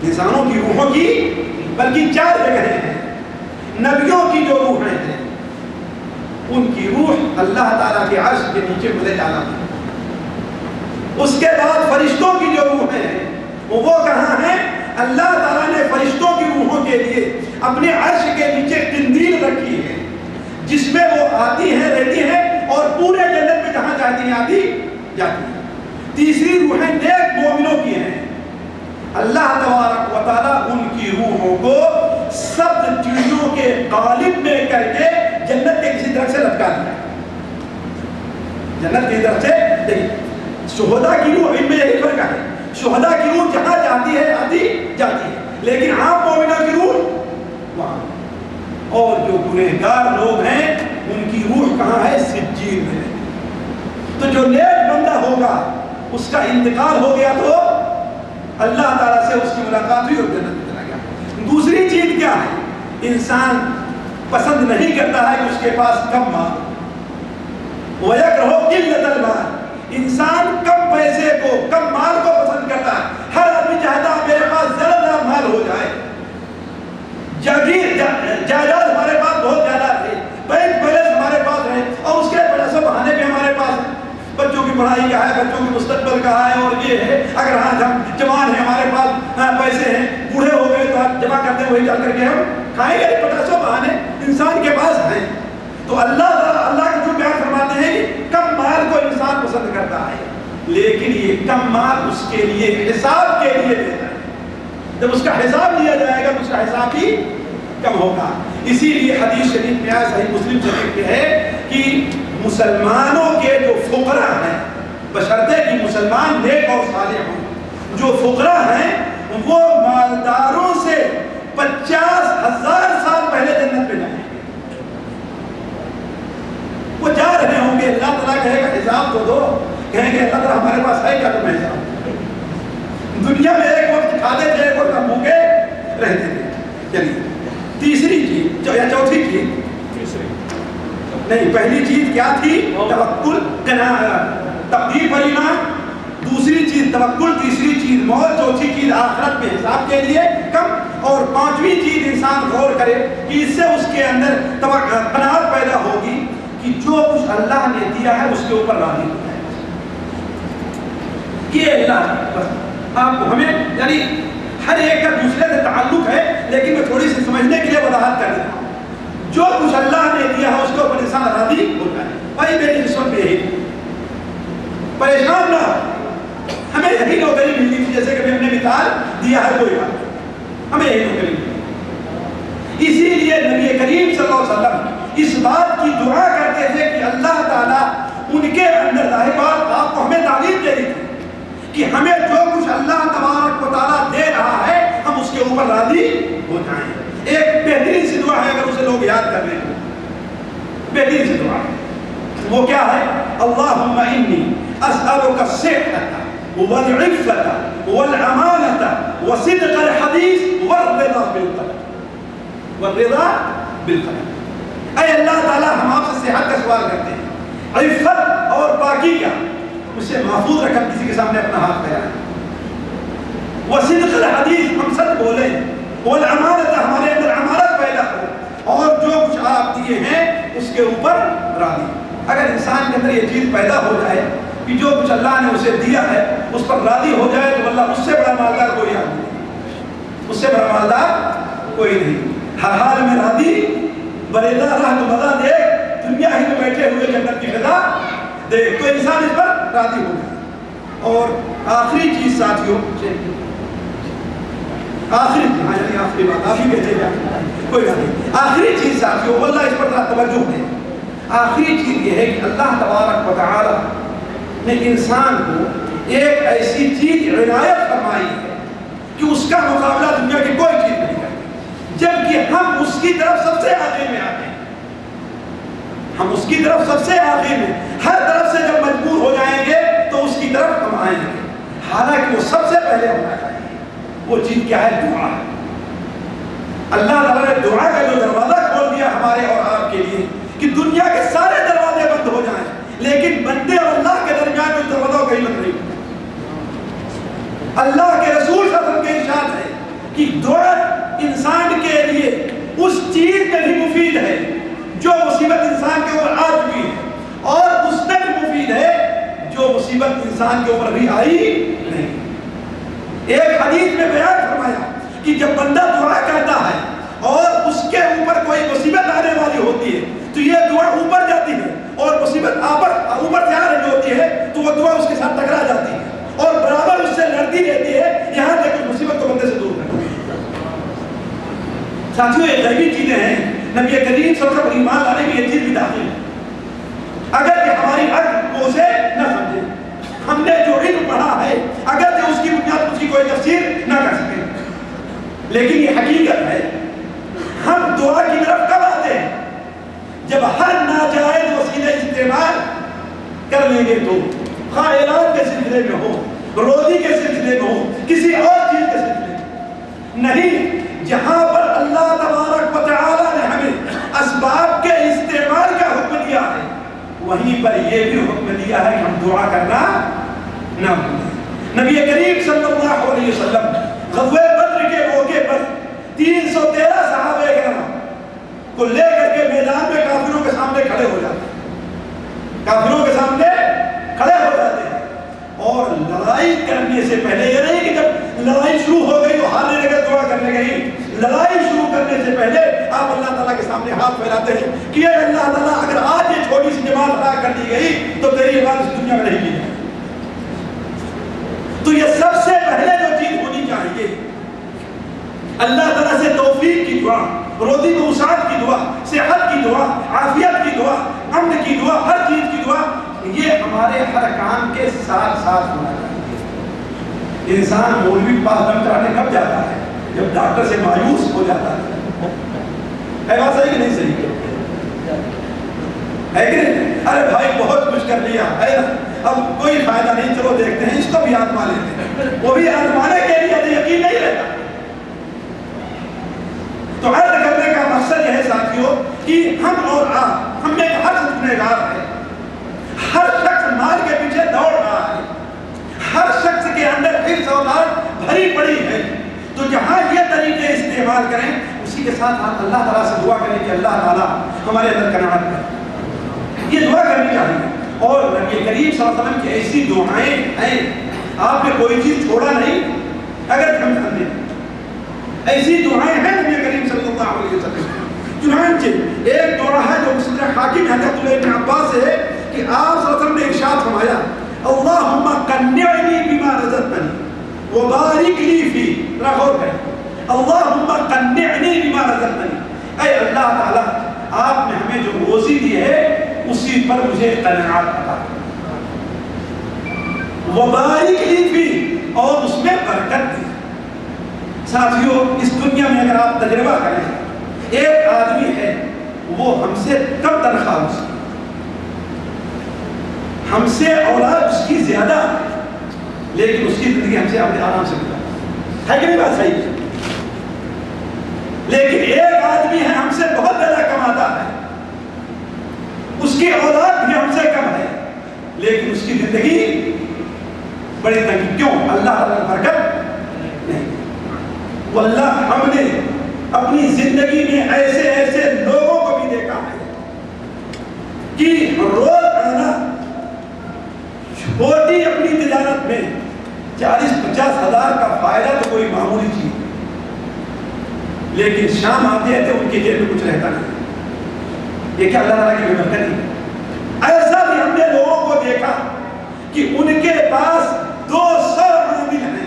انسانوں کی روحوں کی بلکہ 4 جگہیں ہیں۔ نبیوں کی جو روحیں ہیں ان کی روح اللہ تعالیٰ کے عرش کے نیچے ملے جانا ہے۔ اس کے بعد فرشتوں کی جو روحیں ہیں وہ کہاں ہیں؟ اللہ تعالیٰ نے فرشتوں کی روحوں کے لیے اپنے عرش کے نیچے قندیل رکھی ہے، جس میں وہ آتی ہیں رہتی ہیں اور پورے جنت میں جہاں چاہتی ہیں آتی جاتی ہیں۔ تیسری روحیں نیک مومنوں کی ہیں، اللہ تبارک و تعالیٰ ان کی روحوں کو سب چیزوں کے قالب میں کر کے جنت کے کسی طرف سے لٹکا دیا، جنت کی طرف سے۔ دیکھیں شہداء کی روح، ان میں یہی فرق ہے، شہداء کی روح جہاں جاتی ہے آتی جاتی ہے، لیکن عام مومنوں کی روح وہاں، اور جو گنہگار لوگ ہیں ان کی روح کہاں ہے؟ سجین میں۔ تو جو نیک بندہ ہوگا اس کا انتقال ہو گیا تو اللہ تعالیٰ سے اس کی ملاقات ہوئی اور جنت میں چلا گیا۔ دوسری چیز کیا ہے؟ انسان پسند نہیں کرتا ہے کہ اس کے پاس کم مال ہو، وَيَكْرَهُ قِلَّةَ الْمَالِ، انسان کم پیسے کو کم مال کو پسند کرتا ہے۔ ہر آدمی چاہتا ہے میرے پاس زیادہ مال ہو جائے، جائیداد ہمارے پاس بہت زیادہ رہے، بینک بیلنس ہمارے پاس رہے، اور اس کے پیسے بہانے بھی ہمارے پاس ہیں، بچوں کی پڑھائی کا ہے، بچوں کے مستقبل کا ہے، اور یہ ہے اگر ہم جوان ہیں ہمارے پاس پیسے ہیں، بوڑھے ہو گئے تو آپ جمع کرتے ہیں وہی چل کر کے ہم کھائیں گے، 50 بہانے انسان کے پاس ہیں۔ تو اللہ کے جو بیان فرماتے ہیں کہ کم مال کو انسان پسند کرتا ہے، لیکن یہ کم مال اس کے لیے حساب کے لیے دیتا ہے، جب اس کا حساب لیا جائے گا تو اس کا حساب بھی کم ہوگا۔ اسی لیے حدیث شریف میں آیا، صحیح مسلم شریف میں ہے کہ مسلمانوں کے جو فقراء ہیں، بشرطے کہ مسلمان نیک اور صالح ہوں، جو فقراء ہیں وہ مالداروں سے 50,000 سال پہلے جنت میں جائیں گے۔ وہ جا رہے ہوں گے، اللہ تعالیٰ کہے گا حساب تو دو، کہیں گے اللہ تعالیٰ ہمارے پاس ہے کیا تمہیں حساب؟ دنیا میں ایک وقت کھاتے تھے، ایک وقت بھوکے رہتے تھے۔ چلیے تیسری چیز یا چوتھی چیز، نہیں پہلی چیز کیا تھی؟ توکل، تقدیر پر ایمان، دوسری چیز توکل، تیسری چیز موت، چوتھی چیز آخرت میں حساب کے لیے کم، اور پانچویں چیز انسان غور کرے کہ اس سے اس کے اندر قناعت پیدا ہوگی کہ جو کچھ اللہ نے دیا ہے اس کے اوپر راضی ہو جائے کہ اللہ بس آپ کو ہمیں یعنی ہر ایک کا دوسرے سے تعلق ہے، لیکن میں تھوڑی سی سمجھنے کے لیے وضاحت کر دیتا ہوں. جو کچھ اللہ نے دیا ہے اس کے اوپر انسان راضی ہو جائے. بھائی میری قسمت میں یہی پریشان نہ ہمیں یہی نوکری ملنی تھی جیسے کہ ہم نے مثال دیا ہے، کوئی بات ہمیں یہی نوکری ملی. اسی لیے نبی کریم صلی اللہ علیہ وسلم اس بات کی دعا کرتے تھے کہ اللہ تعالیٰ ان کے اندر ظاہر بات آپ کو ہمیں تعلیم دے رہی تھی کہ ہمیں جو کچھ اللہ تبارک و تعالیٰ دے رہا ہے ہم اس کے اوپر راضی ہو جائیں. ایک بہترین سی دعا ہے اگر اسے لوگ یاد کر لیں، بہترین سی دعا وہ کیا ہے؟ اللہم انی اسألک الصحة والعفة والعمانة وصدق الحدیث والرضا بالقدر. اے اللہ تعالیٰ ہم آپ سے صحت کا سوال کرتے ہیں، عفت اور پاکی کا اسے محفوظ رکھا، کسی کے سامنے اپنا ہاتھ پھیلائیں. وصدق الحدیث ہم سچ بولیں، والامانت ہمارے اندر امانت پیدا ہو، اور جو کچھ آپ دیے ہیں اس کے اوپر راضی. اگر انسان کے اندر یہ چیز پیدا ہو جائے کہ جو کچھ اللہ نے اسے دیا ہے اس پر راضی ہو جائے تو اللہ اس سے بڑا مالدار کوئی آدمی نہیں، اس سے بڑا مالدار کوئی نہیں. ہر حال میں راضی، بریدہ راہ تو مزہ دے، دنیا ہی میں بیٹھے ہوئے جنت کی فضا دے، تو انسان اس پر راضی ہو جائے. اور آخری چیز ساتھیوں، آخری بات آپ ہی کہتے جائیں، کوئی بات نہیں. آخری چیز ساتھیوں، واللہ اس پر توجہ دیں. آخری چیز یہ ہے کہ اللہ تبارک و تعالی نے انسان کو ایک ایسی چیز عنایت فرمائی ہے کہ اس کا مقابلہ دنیا کی کوئی چیز نہیں کرتی، جبکہ ہم اس کی طرف سب سے آگے میں آتے ہیں. ہم اس کی طرف سب سے آگے میں، ہر طرف سے جب مجبور ہو جائیں گے تو اس کی طرف ہم آئیں گے. حالانکہ وہ سب سے پہلے ہونا چاہیے. وہ چیز کیا ہے؟ دعا. اللہ تعالیٰ نے دعا کا جو دروازہ کھول دیا ہمارے اور آپ کے لیے کہ دنیا کے سارے دروازے بند ہو جائیں، لیکن بندے اور اللہ کے درمیان اس دروازوں کا قیمت نہیں. اللہ کے رسول صلی اللہ علیہ وسلم کے ارشاد ہے کہ دعا انسان کے لیے اس چیز میں بھی مفید ہے جو مصیبت انسان کے اوپر آ چکی ہے، اور اس میں بھی مفید ہے جو مصیبت انسان کے اوپر بھی آئی نہیں. ایک حدیث میں بیان فرمایا کہ جب بندہ دعا کرتا ہے اور اس کے اوپر کوئی مصیبت آنے والی ہوتی ہے تو یہ دعا اوپر جاتی ہے، اور مصیبت اوپر سے آ رہی ہوتی ہے تو وہ دعا اس کے ساتھ ٹکرا جاتی ہے اور برابر اس سے لڑتی رہتی ہے یہاں تک کہ مصیبت کو بندے سے دور کرتی ہے. ساتھیوں یہ غیبی چیزیں ہیں، نبی کریم صلی اللہ علیہ وسلم ایمان لانے میں یہ چیز بھی داخل ہے. اگر کہ ہماری حق وہ اسے نہ سمجھے، ہم نے جو علم پڑھا ہے اگر کہ اس کی بنیاد اس کی کوئی تفسیر نہ کر سکے، لیکن یہ حقیقت ہے. ہم دعا کی طرف کب آتے ہیں؟ جب ہر ناجائز وسیلے استعمال کر لیں گے تو، خواہ اعلان کے سلسلے میں ہو، روزی کے سلسلے میں ہو، کسی اور چیز کے سلسلے میں نہیں. جہاں پر اللہ تبارک و تعالی نے ہمیں اسباب کے استعمال کا حکم دیا ہے وہیں پر یہ بھی حکم دیا ہے کہ ہم دعا کرنا نہ بھولیں. نبی کریم صلی اللہ علیہ وسلم غزوہ بدر کے موقع پر 313 صحابہ کرام کو لے کر کے میدان میں کافروں کے سامنے کھڑے ہو جاتے ہیں، کافروں کے سامنے کھڑے ہو جاتے ہیں. اور لڑائی کرنے سے پہلے، یہ نہیں کہ جب لڑائی شروع ہو گئی تو ہارنے لگے دعا کرنے گئی، لڑائی شروع کرنے سے پہلے آپ اللہ تعالیٰ کے سامنے ہاتھ پھیلاتے ہیں کہ اے اللہ تعالیٰ اگر آج یہ چھوٹی سی جماعت ہلاک کر دی گئی تو تیری عبادت اس دنیا میں نہیں کی جائے. تو یہ سب سے پہلے جو چیز ہونی چاہیے اللہ تعالیٰ سے توفیق کی دعا، روزی موسعت کی دعا، صحت کی دعا، عافیت کی دعا، امن کی دعا، ہر چیز کی دعا. یہ ہمارے ہر کام کے ساتھ ساتھ ہونا چاہیے. انسان مولوی کے پاس دم چڑھانے کب جاتا ہے؟ جب ڈاکٹر سے مایوس ہو جاتا ہے. ہے بات صحیح کہ نہیں صحیح ہے کہ نہیں؟ ارے بھائی بہت کچھ کر لیا ہے نا، اب کوئی فائدہ نہیں، چلو دیکھتے ہیں اس کو بھی آزما لیتے ہیں. وہ بھی آزمانے کے لیے یقین نہیں رہتا. تو عرض کرنے کا مقصد یہ ہے ساتھیوں کہ ہم اور آپ، ہم میں ہر گنہگار ہے، ہر شخص مال کے پیچھے دوڑ رہا ہے، ہر شخص کے اندر حرص اور لالچ بھری پڑی ہے. تو جہاں یہ طریقے استعمال ساتھ اللہ تعالیٰ سے دعا کریں کہ اللہ تعالیٰ ہمارے اندر قناعت کرے. یہ دعا کرنی چاہیے. اور نبی کریم صلی اللہ علیہ وسلم کی ایسی دعائیں ہیں, آپ نے کوئی چیز چھوڑا نہیں اگر ہم سمجھیں. ایسی دعائیں ہیں نبی کریم صلی اللہ علیہ وسلم. چنانچہ ایک دعا ہے جو مستدرک حاکم حضرت عبداللہ ابن عباس سے ہے کہ آپ صلی اللہ علیہ وسلم نے ارشاد فرمایا اللہم قنعنی بما رزقتنی وبارک لی فی. غور کریں, اللہم قنعنی بما رزقتنی, اے اللہ تعالیٰ آپ نے ہمیں جو روزی دی ہے اسی پر مجھے قناعت عطا وبارک لی فی, اور اس میں برکت دی. ساتھیوں اس دنیا میں اگر آپ تجربہ کریں, ایک آدمی ہے وہ ہم سے کم تنخواہ, اس کی ہم سے اولاد اس کی زیادہ, لیکن اس کی زندگی ہم سے آرام سے گزرتی ہے کہ نہیں بات صحیح؟ لیکن ایک آدمی ہے ہم سے بہت زیادہ کماتا ہے, اس کی اولاد بھی ہم سے کم ہے, لیکن اس کی زندگی بڑی تنگی. کیوں؟ اللہ تعالیٰ برکت نہیں. واللہ ہم نے اپنی زندگی میں ایسے ایسے لوگوں کو بھی دیکھا ہے کہ روزانہ چھوٹی اپنی تجارت میں 40-50 ہزار کا فائدہ تو کوئی معمولی چیز, لیکن شام آتے ہیں تو ان کی جیب میں کچھ رہتا نہیں. یہ کیا اللہ تعالیٰ کی برکت نہیں؟ ایسا بھی ہم نے لوگوں کو دیکھا کہ ان کے پاس 200 عامل ہیں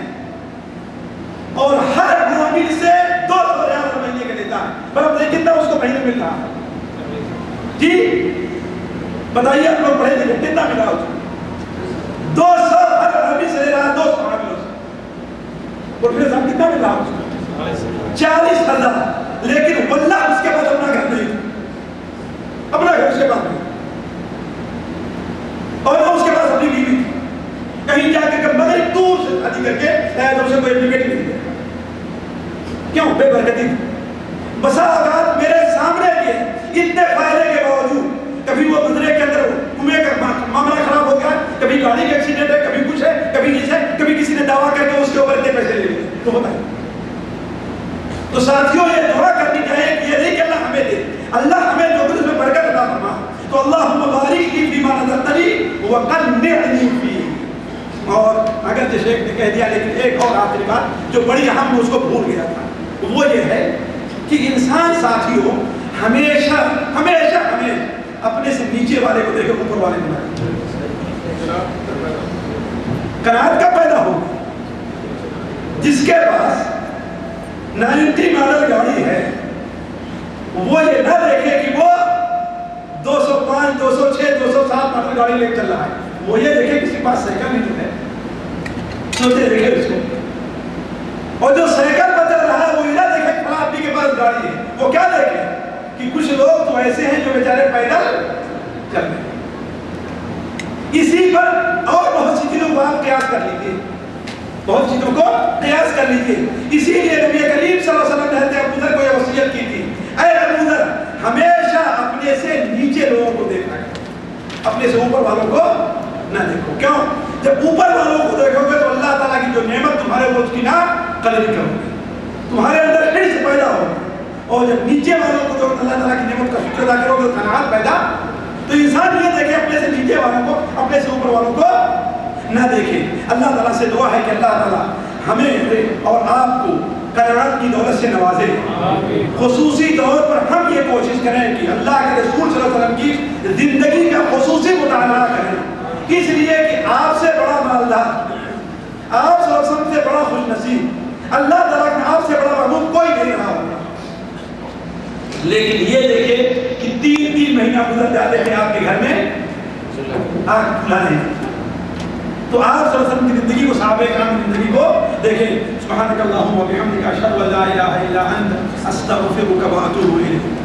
اور ہر عامل سے 200 ریال مہینے کا لیتا ہے. پر اب دیکھ کتنا اس کو مہینے مل رہا ہے جی, بتائیے آپ لوگ پڑھے لکھے کتنا ملا اس کو؟ 200 ہر عامل سے لے رہا ہے, 200 عاملوں سے. اور پھر صاحب کتنا مل رہا ہے اس کو؟ 40,000. لیکن واللہ اس کے بعد اپنا گھر نہیں, اپنا گھر اس کے بعد نہیں, اور اس کے پاس اپنی بیوی تھی. کہیں جا کے مگر دور سے شادی کر کے تو اسے کوئی ایپلیکیٹ نہیں دیا. کیوں؟ بے برکتی. بسا اوقات میرے سامنے کے اتنے فائدے کے باوجود کبھی وہ گزرے کے اندر کنویں کا معاملہ خراب ہو گیا, کبھی گاڑی کا ایکسیڈنٹ ہے, کبھی کچھ ہے, کبھی کچھ ہے, کبھی کسی نے دعویٰ کر کے اس کے اوپر اتنے پیسے لے لیے تو ہوتا ہے. تو ساتھیوں یہ دعا کرنی چاہیے کہ یہ نہیں کہ اللہ ہمیں دے, اللہ ہمیں جو کچھ میں برکت عطا فرما. تو اللہم بارک لی فیما رزقتنی وقنعنی فی. اور اگر جو شیخ نے کہہ دیا, لیکن ایک اور آخری بات جو بڑی اہم میں اس کو بھول گیا تھا, وہ یہ ہے کہ انسان ساتھیوں ہمیشہ ہمیشہ ہمیں اپنے سے نیچے والے کو دیکھے اوپر والے کو دیکھے. قناعت کب پیدا ہوگی؟ جس کے پاس 90 ماڈل گاڑی ہے وہ یہ نہ دیکھے کہ وہ 205, 206, 207 ماڈل گاڑی لے چل رہا ہے, وہ یہ دیکھے کسی پاس سائیکل نہیں ہے, سوچے دیکھے اس کو. اور جو سائیکل پر چل رہا ہے وہ یہ نہ دیکھے کہ فلاں آدمی کے پاس گاڑی ہے, وہ کیا دیکھے کہ کچھ لوگ تو ایسے ہیں جو بیچارے پیدل چل رہے ہیں. اسی پر اور بہت سی چیزوں کو آپ قیاس کر لیجیے, بہت چیزوں کو قیاس کر لیجیے. اسی لیے نبی کریم صلی اللہ علیہ وسلم نے حضرت ابو ذر کو یہ وصیت کی تھی, اے ابو ذر ہمیشہ اپنے سے نیچے لوگوں کو دیکھنا ہے, اپنے سے اوپر والوں کو نہ دیکھو. کیوں؟ جب اوپر والوں کو دیکھو گے تو اللہ تعالیٰ کی جو نعمت تمہارے وہ اس کی نہ قدر کرو گے, تمہارے اندر حرص پیدا ہوگا. اور جب نیچے والوں کو جو اللہ تعالیٰ کی نعمت کا شکر ادا کرو گے قناعت پیدا, تو انسان یہ دیکھے اپنے سے نیچے والوں کو, اپنے سے اوپر والوں کو نہ دیکھے. اللہ تعالیٰ سے دعا ہے کہ اللہ تعالیٰ ہمیں اور آپ کو قناعت کی دولت سے نوازے. خصوصی طور پر ہم یہ کوشش کریں کہ اللہ کے رسول صلی اللہ علیہ وسلم کی زندگی کا خصوصی مطالعہ کریں, اس لیے کہ آپ سے بڑا مالدار, آپ صلی اللہ علیہ وسلم سے بڑا خوش نصیب, اللہ تعالیٰ نے آپ سے بڑا محبوب کوئی نہیں رہا ہوگا. لیکن یہ دیکھیں کہ 3 مہینہ گزر جاتے ہیں آپ کے گھر میں آگ کھلانے. تو آپ صلی اللہ علیہ وسلم کی زندگی کو, صحابہ کرام کی زندگی کو دیکھیں. سبحانک اللہم و بحمدک اشہد ان لا الہ الا انت استغفرک و اتوب الیک.